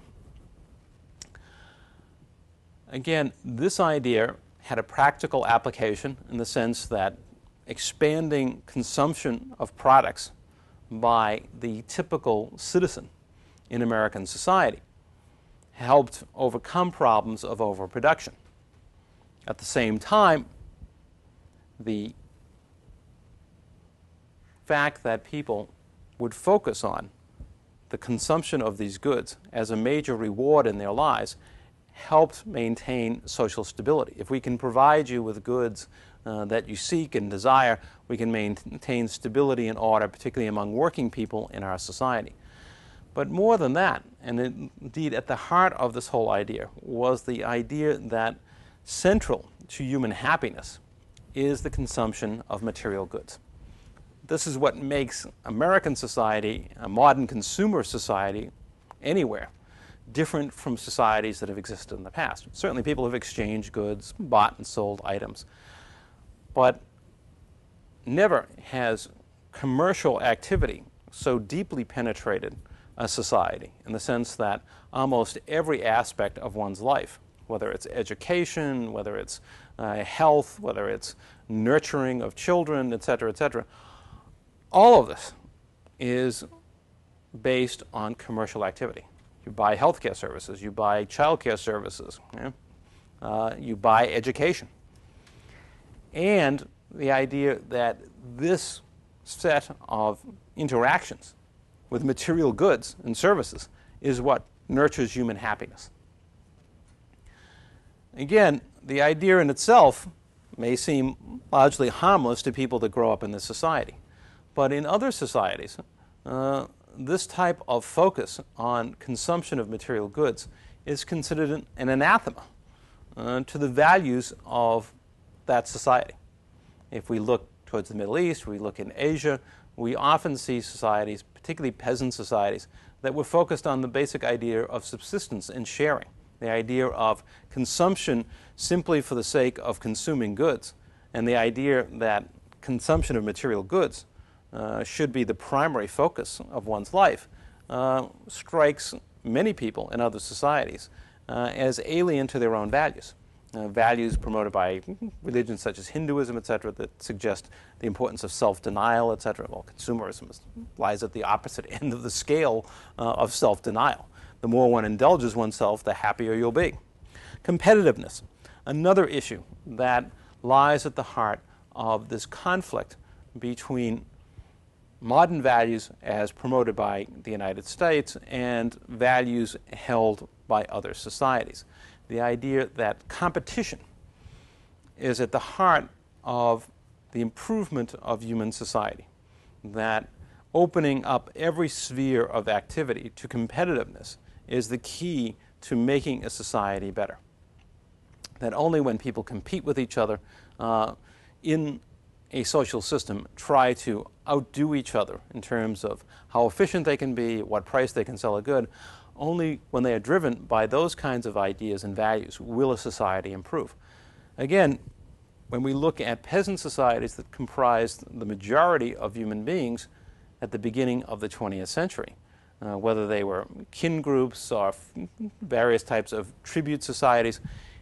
Again, this idea had a practical application in the sense that expanding consumption of products by the typical citizen in American society helped overcome problems of overproduction. At the same time, the fact that people would focus on the consumption of these goods as a major reward in their lives helped maintain social stability. If we can provide you with goods that you seek and desire, we can maintain stability and order, particularly among working people in our society. But more than that, and indeed at the heart of this whole idea, was the idea that central to human happiness is the consumption of material goods. This is what makes American society, a modern consumer society, anywhere, different from societies that have existed in the past. Certainly people have exchanged goods, bought and sold items, but never has commercial activity so deeply penetrated a society, in the sense that almost every aspect of one's life, whether it's education, whether it's health, whether it's nurturing of children, etc., all of this is based on commercial activity. You buy healthcare services, you buy childcare services, you buy education. And the idea that this set of interactions with material goods and services is what nurtures human happiness. Again, the idea in itself may seem largely harmless to people that grow up in this society. But in other societies, this type of focus on consumption of material goods is considered an anathema to the values of that society. If we look towards the Middle East, we look in Asia, we often see societies, particularly peasant societies, that were focused on the basic idea of subsistence and sharing, the idea of consumption simply for the sake of consuming goods, and the idea that consumption of material goods should be the primary focus of one's life, strikes many people in other societies as alien to their own values. Values promoted by religions such as Hinduism, etc., that suggest the importance of self-denial, etc. Well, consumerism lies at the opposite end of the scale of self-denial. The more one indulges oneself, the happier you'll be. Competitiveness, another issue that lies at the heart of this conflict between modern values as promoted by the United States and values held by other societies. The idea that competition is at the heart of the improvement of human society, that opening up every sphere of activity to competitiveness is the key to making a society better. That only when people compete with each other in a social system, try to outdo each other in terms of how efficient they can be, at what price they can sell a good, only when they are driven by those kinds of ideas and values will a society improve. Again, when we look at peasant societies that comprised the majority of human beings at the beginning of the 20th century, whether they were kin groups or various types of tribute societies,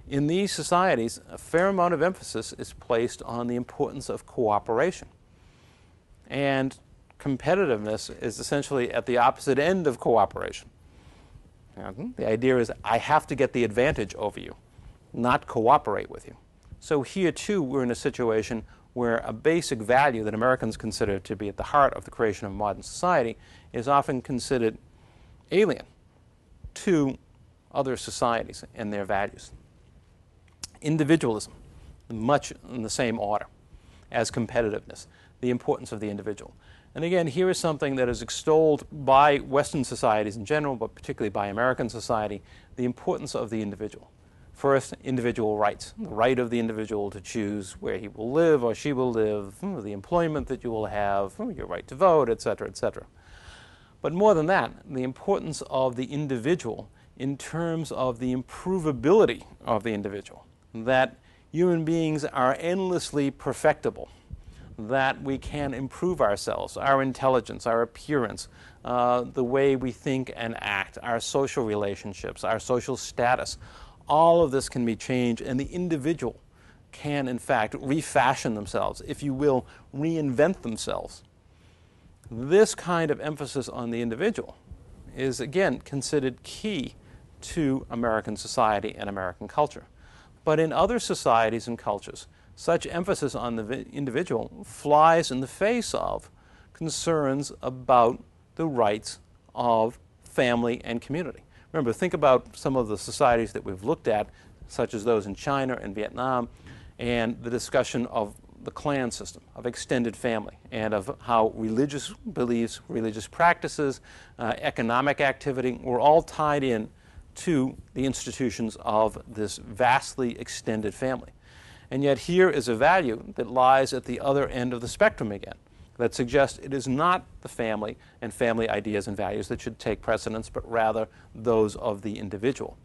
in these societies, a fair amount of emphasis is placed on the importance of cooperation. And competitiveness is essentially at the opposite end of cooperation. The idea is, I have to get the advantage over you, not cooperate with you. So here, too, we're in a situation where a basic value that Americans consider to be at the heart of the creation of modern society is often considered alien to other societies and their values. Individualism, much in the same order as competitiveness, the importance of the individual. And again, here is something that is extolled by Western societies in general, but particularly by American society, the importance of the individual. First, individual rights, the right of the individual to choose where he will live or she will live, the employment that you will have, your right to vote, etc., etc. But more than that, the importance of the individual in terms of the improvability of the individual, that human beings are endlessly perfectible, that we can improve ourselves, our intelligence, our appearance, the way we think and act, our social relationships, our social status. All of this can be changed, and the individual can, in fact, refashion themselves, if you will, reinvent themselves. This kind of emphasis on the individual is, again, considered key to American society and American culture. But in other societies and cultures, such emphasis on the individual flies in the face of concerns about the rights of family and community. Remember, think about some of the societies that we've looked at, such as those in China and Vietnam, and the discussion of the clan system, of extended family, and of how religious beliefs, religious practices, economic activity were all tied in to the institutions of this vastly extended family. And yet here is a value that lies at the other end of the spectrum again, that suggests it is not the family and family ideas and values that should take precedence, but rather those of the individual.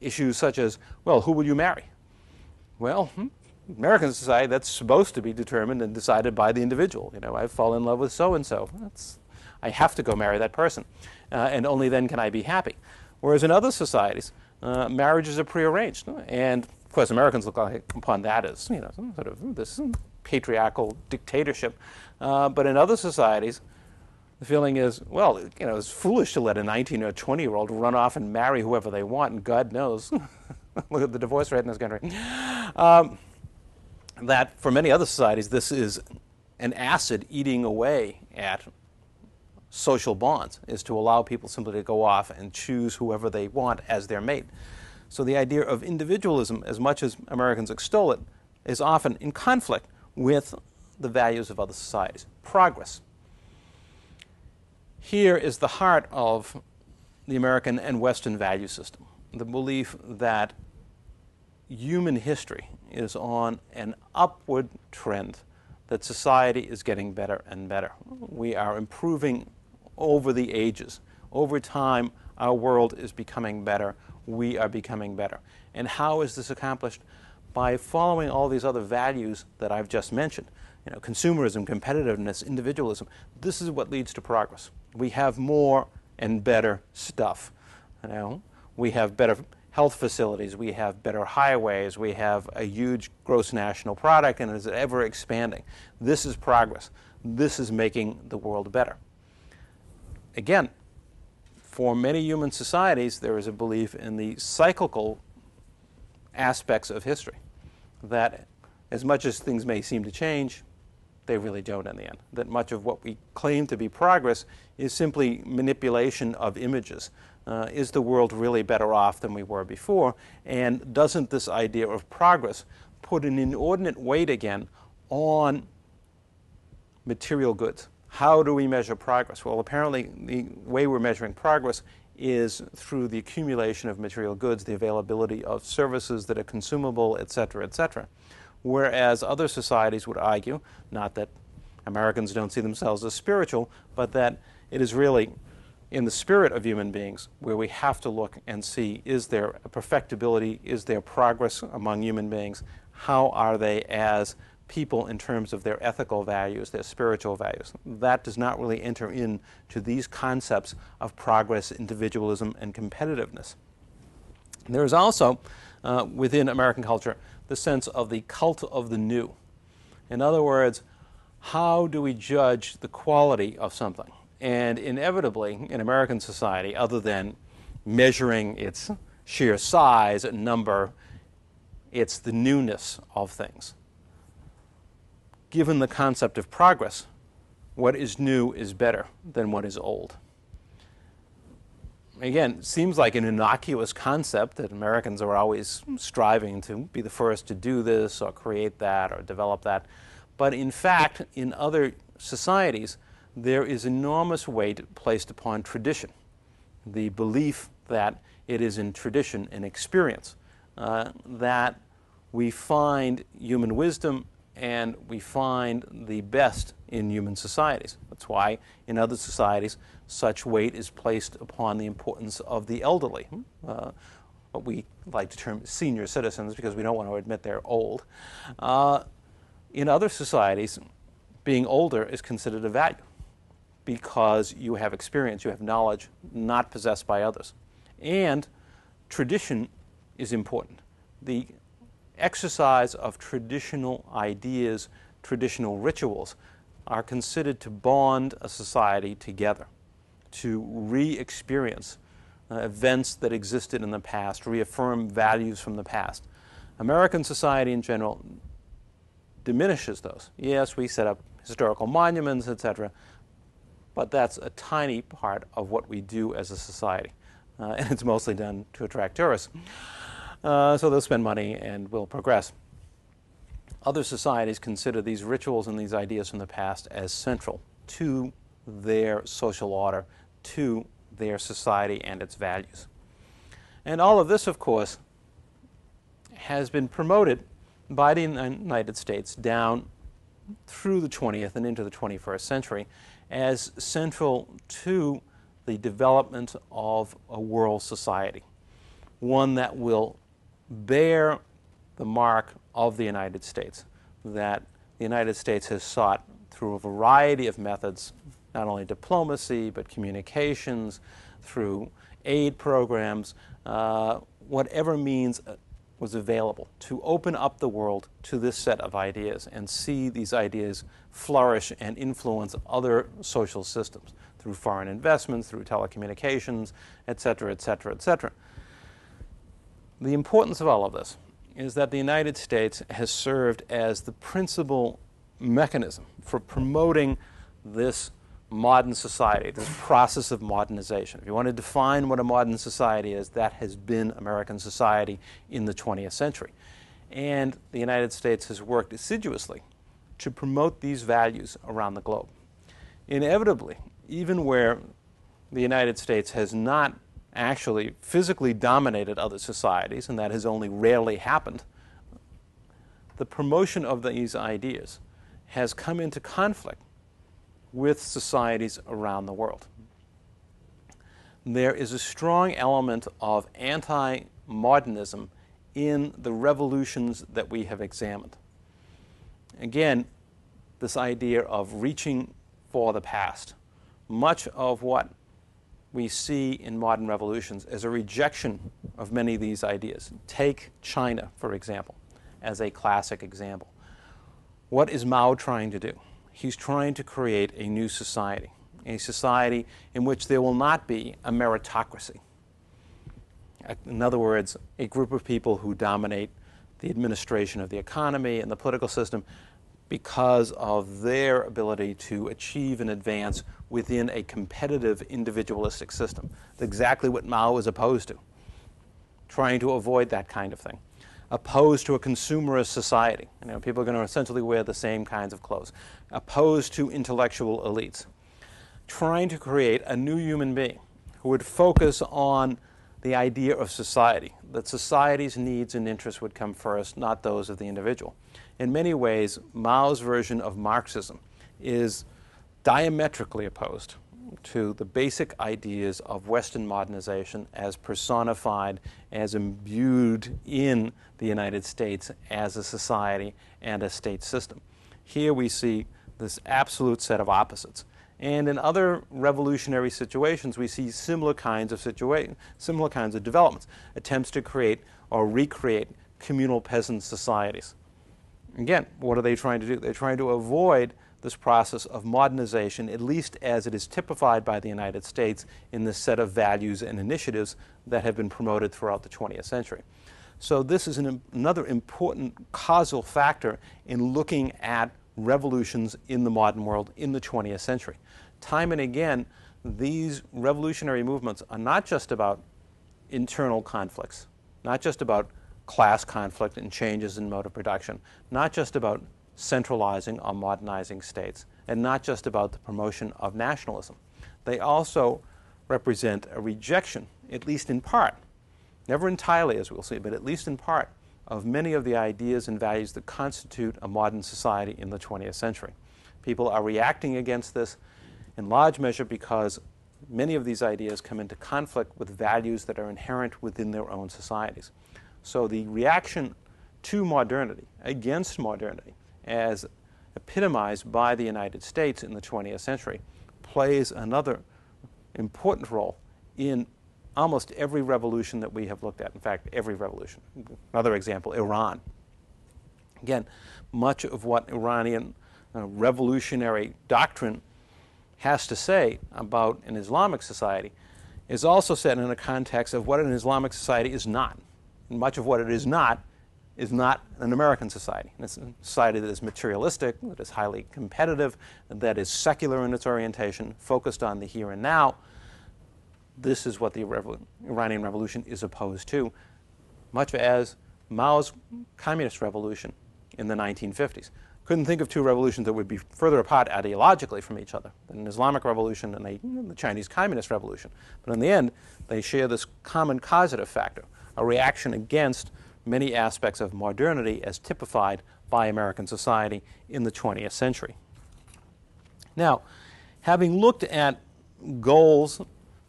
Issues such as, well, who will you marry? Well, American society, that's supposed to be determined and decided by the individual. You know, I fall in love with so-and-so. I have to go marry that person, and only then can I be happy. Whereas in other societies, marriages are prearranged. And, of course, Americans look upon that as, you know, some sort of this patriarchal dictatorship. But in other societies, the feeling is, well, you know, it's foolish to let a 19 or 20-year-old run off and marry whoever they want, and God knows. Look at the divorce rate in this country. That for many other societies, this is an acid eating away at social bonds, is to allow people simply to go off and choose whoever they want as their mate. So the idea of individualism, as much as Americans extol it, is often in conflict with the values of other societies. Progress. Here is the heart of the American and Western value system, the belief that human history is on an upward trend, that society is getting better and better. We are improving over the ages. Over time, our world is becoming better. We are becoming better. And how is this accomplished? By following all these other values that I've just mentioned. You know, consumerism, competitiveness, individualism. This is what leads to progress. We have more and better stuff. You know, we have better health facilities, we have better highways, we have a huge gross national product, and it is ever expanding. This is progress. This is making the world better. Again, for many human societies, there is a belief in the cyclical aspects of history, that as much as things may seem to change, they really don't in the end. That much of what we claim to be progress is simply manipulation of images. Is the world really better off than we were before? And doesn't this idea of progress put an inordinate weight again on material goods? How do we measure progress? Well, apparently the way we're measuring progress is through the accumulation of material goods, the availability of services that are consumable, et cetera, et cetera. Whereas other societies would argue, not that Americans don't see themselves as spiritual, but that it is really in the spirit of human beings where we have to look and see, is there a perfectibility, is there progress among human beings? How are they as people in terms of their ethical values, their spiritual values? That does not really enter into these concepts of progress, individualism, and competitiveness. There is also, within American culture, the sense of the cult of the new. In other words, how do we judge the quality of something? And inevitably, in American society, other than measuring its sheer size and number, it's the newness of things. Given the concept of progress, what is new is better than what is old. Again, it seems like an innocuous concept that Americans are always striving to be the first to do this or create that or develop that. But in fact, in other societies, there is enormous weight placed upon tradition, the belief that it is in tradition and experience that we find human wisdom and we find the best in human societies. That's why in other societies such weight is placed upon the importance of the elderly, what we like to term senior citizens because we don't want to admit they're old. In other societies, being older is considered a value because you have experience, you have knowledge not possessed by others. And tradition is important. The exercise of traditional ideas, traditional rituals are considered to bond a society together, to re-experience events that existed in the past, reaffirm values from the past. American society in general diminishes those. Yes, we set up historical monuments, etc., but that's a tiny part of what we do as a society. And it's mostly done to attract tourists. So they'll spend money and we'll progress. Other societies consider these rituals and these ideas from the past as central to their social order, to their society and its values. And all of this, of course, has been promoted by the United States down through the 20th and into the 21st century as central to the development of a world society, one that will bear the mark of the United States, that the United States has sought through a variety of methods, not only diplomacy, but communications, through aid programs, whatever means was available to open up the world to this set of ideas and see these ideas flourish and influence other social systems through foreign investments, through telecommunications, et cetera, et cetera, et cetera. The importance of all of this is that the United States has served as the principal mechanism for promoting this modern society, this process of modernization. If you want to define what a modern society is, that has been American society in the 20th century. And the United States has worked assiduously to promote these values around the globe. Inevitably, even where the United States has not actually physically dominated other societies, and that has only rarely happened, the promotion of these ideas has come into conflict with societies around the world. There is a strong element of anti-modernism in the revolutions that we have examined. Again, this idea of reaching for the past. Much of what we see in modern revolutions is a rejection of many of these ideas. Take China, for example, as a classic example. What is Mao trying to do? He's trying to create a new society, a society in which there will not be a meritocracy. In other words, a group of people who dominate the administration of the economy and the political system because of their ability to achieve and advance within a competitive individualistic system. That's exactly what Mao is opposed to, trying to avoid that kind of thing. Opposed to a consumerist society. You know, people are going to essentially wear the same kinds of clothes. Opposed to intellectual elites. Trying to create a new human being who would focus on the idea of society, that society's needs and interests would come first, not those of the individual. In many ways, Mao's version of Marxism is diametrically opposed to the basic ideas of Western modernization as personified, as imbued in the United States as a society and a state system. Here we see this absolute set of opposites. And in other revolutionary situations, we see similar kinds of developments, attempts to create or recreate communal peasant societies. Again, what are they trying to do? They're trying to avoid this process of modernization, at least as it is typified by the United States in this set of values and initiatives that have been promoted throughout the 20th century. So this is another important causal factor in looking at revolutions in the modern world in the 20th century. Time and again, these revolutionary movements are not just about internal conflicts, not just about class conflict and changes in mode of production, not just about centralizing or modernizing states, and not just about the promotion of nationalism. They also represent a rejection, at least in part, never entirely as we'll see, but at least in part, of many of the ideas and values that constitute a modern society in the 20th century. People are reacting against this in large measure because many of these ideas come into conflict with values that are inherent within their own societies. So the reaction to modernity, against modernity, as epitomized by the United States in the 20th century, plays another important role in almost every revolution that we have looked at. In fact, every revolution. Another example, Iran. Again, much of what Iranian revolutionary doctrine has to say about an Islamic society is also set in a context of what an Islamic society is not. And much of what it is not an American society. It's a society that is materialistic, that is highly competitive, that is secular in its orientation, focused on the here and now. This is what the Iranian Revolution is opposed to, much as Mao's Communist Revolution in the 1950s. Couldn't think of two revolutions that would be further apart ideologically from each other than an Islamic revolution and the Chinese Communist Revolution. But in the end, they share this common causative factor, a reaction against many aspects of modernity as typified by American society in the 20th century. Now, having looked at goals,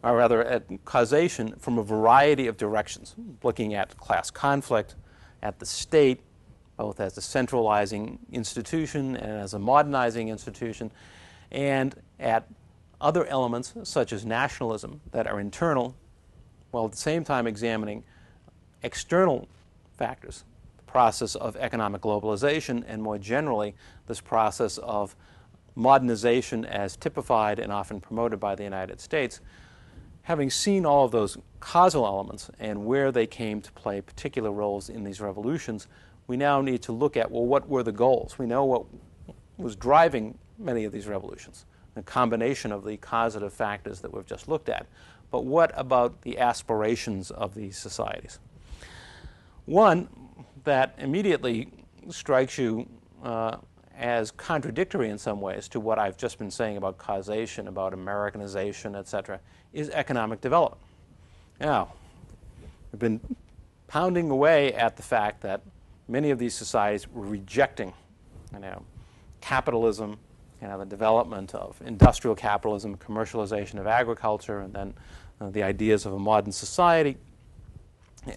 or rather at causation from a variety of directions, looking at class conflict, at the state, both as a centralizing institution and as a modernizing institution, and at other elements such as nationalism that are internal, while at the same time examining external factors, the process of economic globalization, and more generally, this process of modernization as typified and often promoted by the United States. Having seen all of those causal elements and where they came to play particular roles in these revolutions, we now need to look at, well, what were the goals? We know what was driving many of these revolutions, a combination of the causative factors that we've just looked at. But what about the aspirations of these societies? One that immediately strikes you as contradictory in some ways to what I've just been saying about causation, about Americanization, etc., is economic development. Now, we've been pounding away at the fact that many of these societies were rejecting, capitalism, the development of industrial capitalism, commercialization of agriculture, and then the ideas of a modern society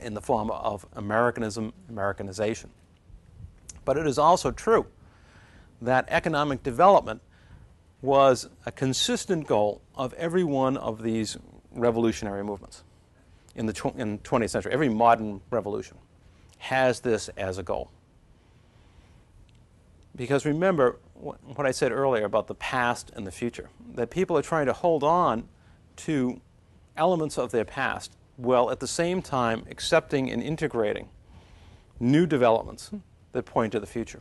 in the form of Americanism, Americanization. But it is also true that economic development was a consistent goal of every one of these revolutionary movements in the 20th century. Every modern revolution has this as a goal. Because remember what I said earlier about the past and the future, that people are trying to hold on to elements of their past while at the same time accepting and integrating new developments that point to the future.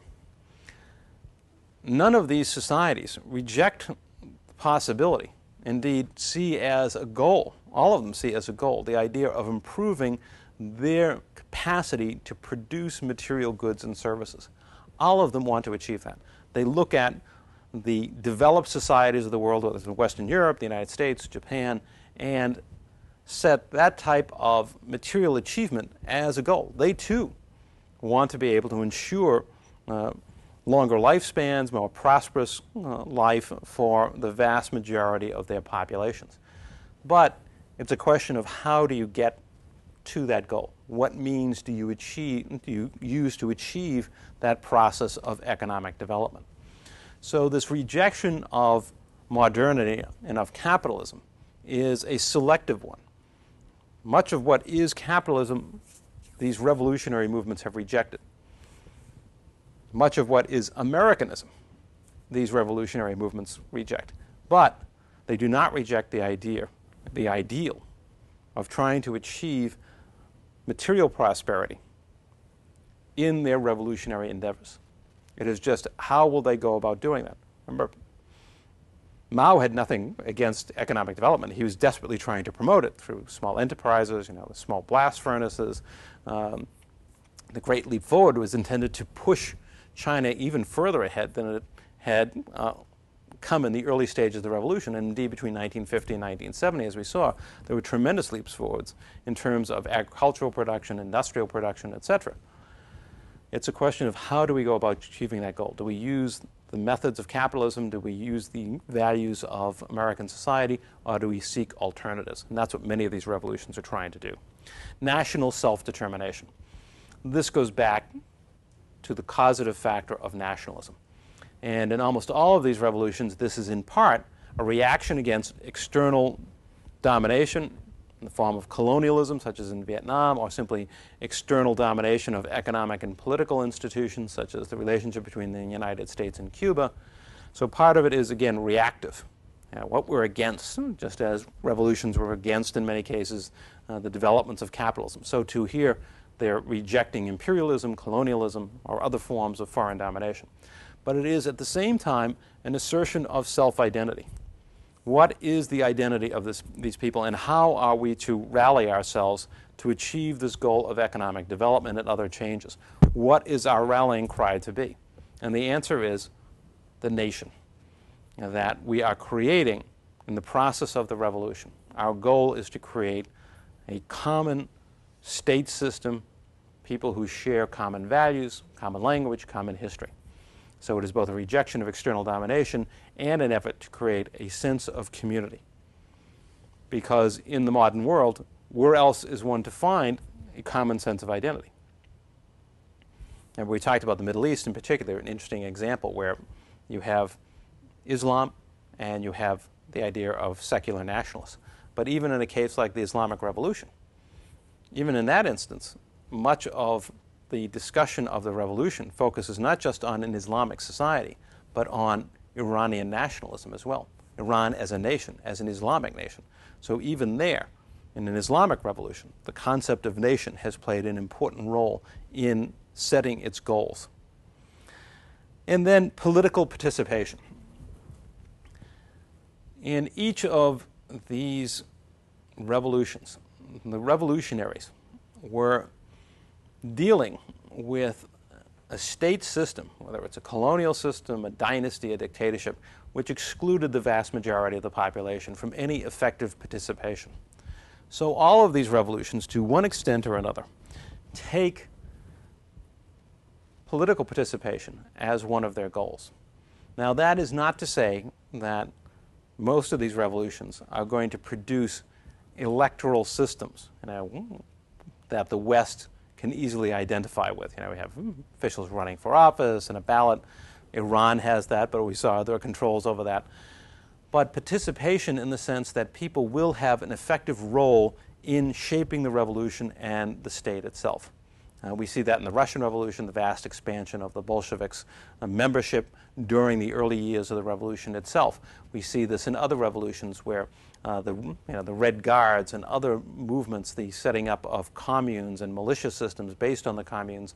None of these societies reject the possibility, indeed see as a goal, all of them see as a goal, the idea of improving their capacity to produce material goods and services. All of them want to achieve that. They look at the developed societies of the world, whether it's in Western Europe, the United States, Japan, and set that type of material achievement as a goal. They too want to be able to ensure longer lifespans, more prosperous life for the vast majority of their populations. But it's a question of how do you get to that goal? What means do you use to achieve that process of economic development? So this rejection of modernity and of capitalism is a selective one. Much of what is capitalism, these revolutionary movements have rejected. Much of what is Americanism, these revolutionary movements reject. But they do not reject the ideal of trying to achieve material prosperity in their revolutionary endeavors. It is just how will they go about doing that? Remember, Mao had nothing against economic development. He was desperately trying to promote it through small enterprises, the small blast furnaces. The Great Leap Forward was intended to push China even further ahead than it had come in the early stages of the revolution. And indeed, between 1950 and 1970, as we saw, there were tremendous leaps forwards in terms of agricultural production, industrial production, etc. It's a question of how do we go about achieving that goal? Do we use the methods of capitalism? Do we use the values of American society? Or do we seek alternatives? And that's what many of these revolutions are trying to do. National self-determination. This goes back to the causative factor of nationalism. And in almost all of these revolutions, this is in part a reaction against external domination in the form of colonialism, such as in Vietnam, or simply external domination of economic and political institutions, such as the relationship between the United States and Cuba. So part of it is, again, reactive. What we're against, just as revolutions were against, in many cases, the developments of capitalism. So too here, they're rejecting imperialism, colonialism, or other forms of foreign domination. But it is, at the same time, an assertion of self-identity. What is the identity of these people, and how are we to rally ourselves to achieve this goal of economic development and other changes? What is our rallying cry to be? And the answer is the nation that we are creating in the process of the revolution. Our goal is to create a common state system, people who share common values, common language, common history. So it is both a rejection of external domination and an effort to create a sense of community. Because in the modern world, where else is one to find a common sense of identity? And we talked about the Middle East in particular, an interesting example where you have Islam and you have the idea of secular nationalists. But even in a case like the Islamic Revolution, even in that instance, much of the discussion of the revolution focuses not just on an Islamic society, but on Iranian nationalism as well. Iran as a nation, as an Islamic nation. So even there, in an Islamic revolution, the concept of nation has played an important role in setting its goals. And then political participation. In each of these revolutions, the revolutionaries were dealing with a state system, whether it's a colonial system, a dynasty, a dictatorship, which excluded the vast majority of the population from any effective participation. So all of these revolutions, to one extent or another, take political participation as one of their goals. Now, that is not to say that most of these revolutions are going to produce electoral systems, that the West can easily identify with. We have officials running for office and a ballot. Iran has that, but we saw there are controls over that. But participation in the sense that people will have an effective role in shaping the revolution and the state itself. We see that in the Russian Revolution, the vast expansion of the Bolsheviks' membership during the early years of the revolution itself. We see this in other revolutions where the Red Guards and other movements, the setting up of communes and militia systems based on the communes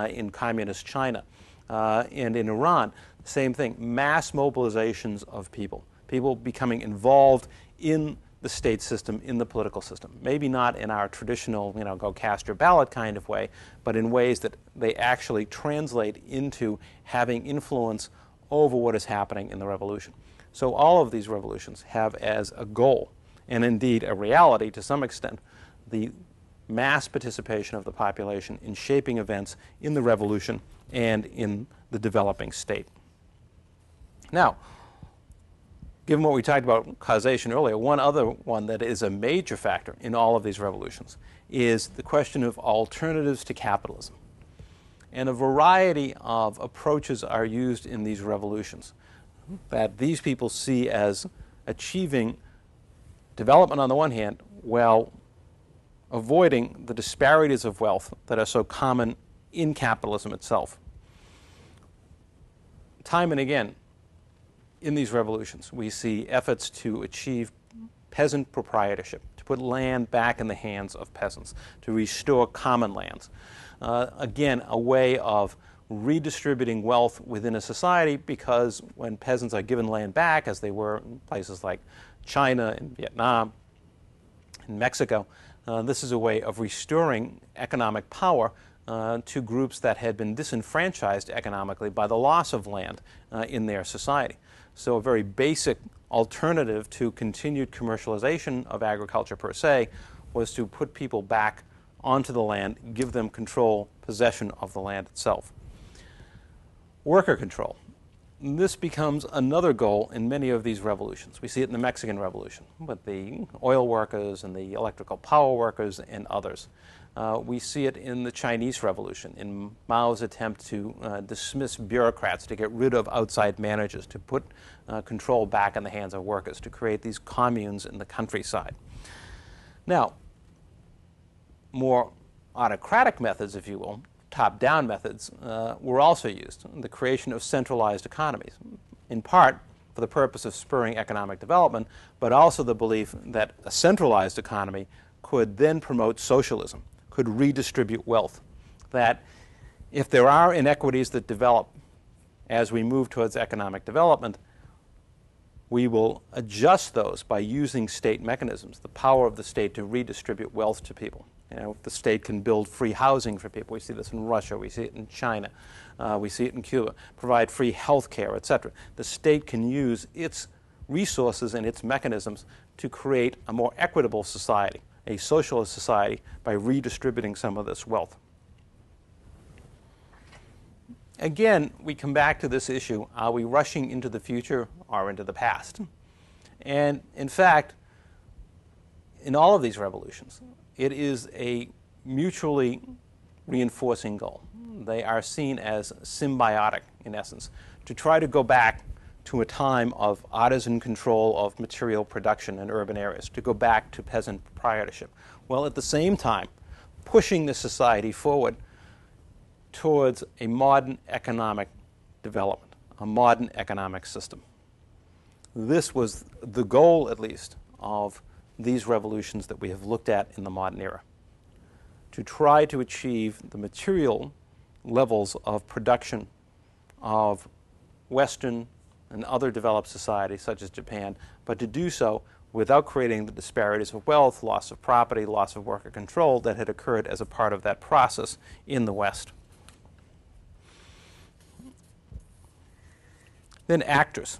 in communist China. And in Iran, the same thing, mass mobilizations of people, people becoming involved in the state system, in the political system. Maybe not in our traditional, go cast your ballot kind of way, but in ways that they actually translate into having influence over what is happening in the revolution. So all of these revolutions have as a goal, and indeed a reality to some extent, the mass participation of the population in shaping events in the revolution and in the developing state. Now, given what we talked about causation earlier, one other one that is a major factor in all of these revolutions is the question of alternatives to capitalism. And a variety of approaches are used in these revolutions that these people see as achieving development on the one hand, while avoiding the disparities of wealth that are so common in capitalism itself. Time and again, in these revolutions, we see efforts to achieve peasant proprietorship, to put land back in the hands of peasants, to restore common lands. Again, a way of redistributing wealth within a society, because when peasants are given land back, as they were in places like China and Vietnam and Mexico, this is a way of restoring economic power to groups that had been disenfranchised economically by the loss of land in their society. So a very basic alternative to continued commercialization of agriculture per se was to put people back onto the land, give them control, possession of the land itself. Worker control. This becomes another goal in many of these revolutions. We see it in the Mexican Revolution with the oil workers and the electrical power workers and others. We see it in the Chinese Revolution, in Mao's attempt to dismiss bureaucrats, to get rid of outside managers, to put control back in the hands of workers, to create these communes in the countryside. Now, more autocratic methods, if you will, top-down methods, were also used in the creation of centralized economies, in part for the purpose of spurring economic development, but also the belief that a centralized economy could then promote socialism, could redistribute wealth, that if there are inequities that develop as we move towards economic development, we will adjust those by using state mechanisms, the power of the state to redistribute wealth to people. You know, the state can build free housing for people. We see this in Russia. We see it in China. We see it in Cuba. Provide free health care, etc. The state can use its resources and its mechanisms to create a more equitable society, a socialist society, by redistributing some of this wealth. Again, we come back to this issue, are we rushing into the future or into the past? And in fact, in all of these revolutions, it is a mutually reinforcing goal. They are seen as symbiotic, in essence, to try to go back to a time of artisan control of material production in urban areas, to go back to peasant proprietorship, while at the same time pushing the society forward towards a modern economic development, a modern economic system. This was the goal, at least, of these revolutions that we have looked at in the modern era, to try to achieve the material levels of production of Western and other developed societies, such as Japan, but to do so without creating the disparities of wealth, loss of property, loss of worker control that had occurred as a part of that process in the West. Then actors.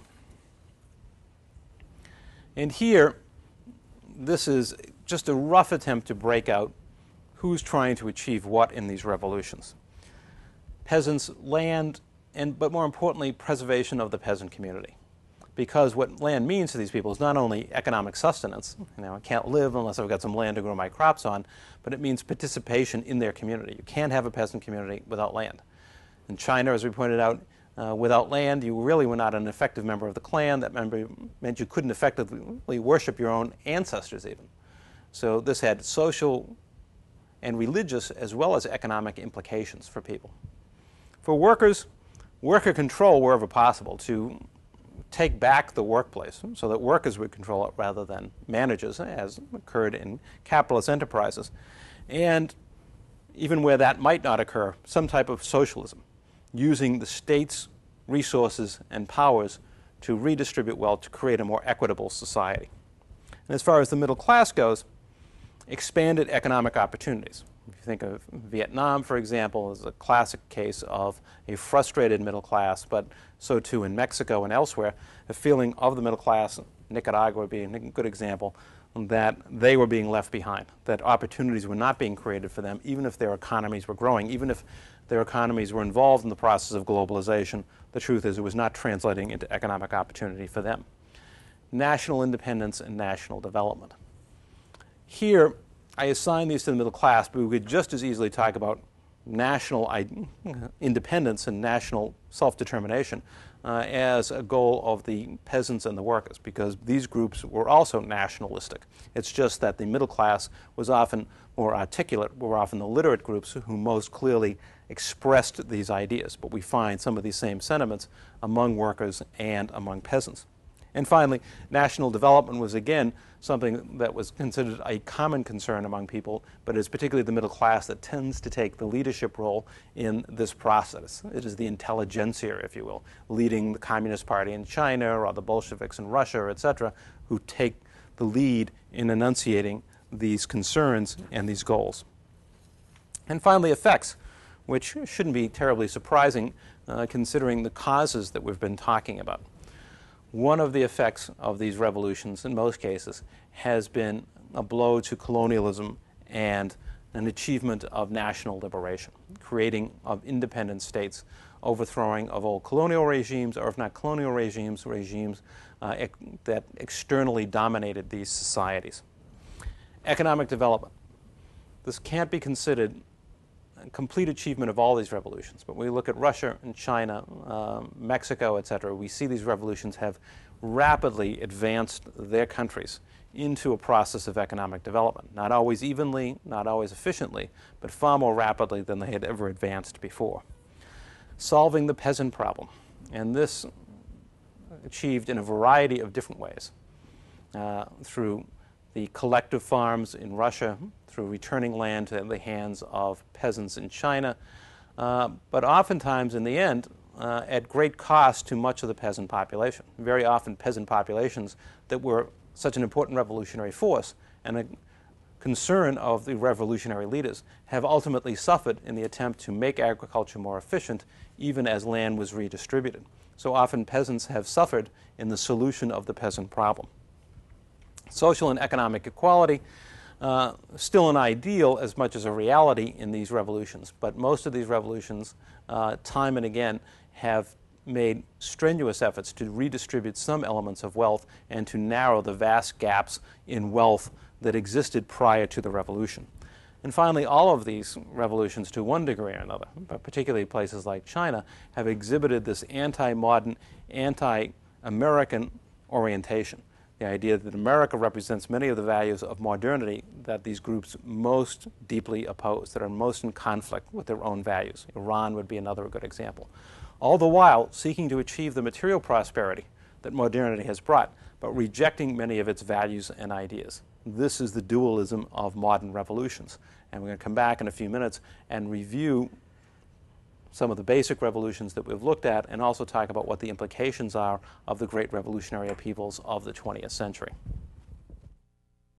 And here, this is just a rough attempt to break out who's trying to achieve what in these revolutions. Peasants, land, but more importantly, preservation of the peasant community. Because what land means to these people is not only economic sustenance, you know, I can't live unless I've got some land to grow my crops on, but it means participation in their community. You can't have a peasant community without land. In China, as we pointed out, without land, you really were not an effective member of the clan. That meant you couldn't effectively worship your own ancestors even. So this had social and religious as well as economic implications for people. For workers, worker control wherever possible, to take back the workplace so that workers would control it rather than managers, as occurred in capitalist enterprises. And even where that might not occur, some type of socialism, using the state's resources and powers to redistribute wealth to create a more equitable society. And as far as the middle class goes, expanded economic opportunities. If you think of Vietnam, for example, as a classic case of a frustrated middle class, but so too in Mexico and elsewhere, a feeling of the middle class, Nicaragua being a good example, that they were being left behind, that opportunities were not being created for them, even if their economies were growing, even if their economies were involved in the process of globalization. The truth is it was not translating into economic opportunity for them. National independence and national development. Here, I assign these to the middle class, but we could just as easily talk about national independence and national self-determination as a goal of the peasants and the workers, because these groups were also nationalistic. It's just that the middle class was often more articulate, were often the literate groups who most clearly expressed these ideas. But we find some of these same sentiments among workers and among peasants. And finally, national development was again something that was considered a common concern among people, but it's particularly the middle class that tends to take the leadership role in this process. It is the intelligentsia, if you will, leading the Communist Party in China or the Bolsheviks in Russia, etc., who take the lead in enunciating these concerns and these goals. And finally, effects, which shouldn't be terribly surprising considering the causes that we've been talking about. One of the effects of these revolutions, in most cases, has been a blow to colonialism and an achievement of national liberation, creating of independent states, overthrowing of old colonial regimes, or if not colonial regimes, that externally dominated these societies. Economic development. This can't be considered a complete achievement of all these revolutions, but when we look at Russia and China, Mexico, etc., we see these revolutions have rapidly advanced their countries into a process of economic development. Not always evenly, not always efficiently, but far more rapidly than they had ever advanced before. Solving the peasant problem, and this achieved in a variety of different ways, through the collective farms in Russia, through returning land to the hands of peasants in China, but oftentimes in the end at great cost to much of the peasant population. Very often peasant populations that were such an important revolutionary force and a concern of the revolutionary leaders have ultimately suffered in the attempt to make agriculture more efficient, even as land was redistributed. So often peasants have suffered in the solution of the peasant problem. Social and economic equality, still an ideal as much as a reality in these revolutions, but most of these revolutions, time and again, have made strenuous efforts to redistribute some elements of wealth and to narrow the vast gaps in wealth that existed prior to the revolution. And finally, all of these revolutions, to one degree or another, but particularly places like China, have exhibited this anti-modern, anti-American orientation. The idea that America represents many of the values of modernity that these groups most deeply oppose, that are most in conflict with their own values. Iran would be another good example. All the while seeking to achieve the material prosperity that modernity has brought, but rejecting many of its values and ideas. This is the dualism of modern revolutions. And we're going to come back in a few minutes and review some of the basic revolutions that we've looked at and also talk about what the implications are of the great revolutionary upheavals of the 20th century.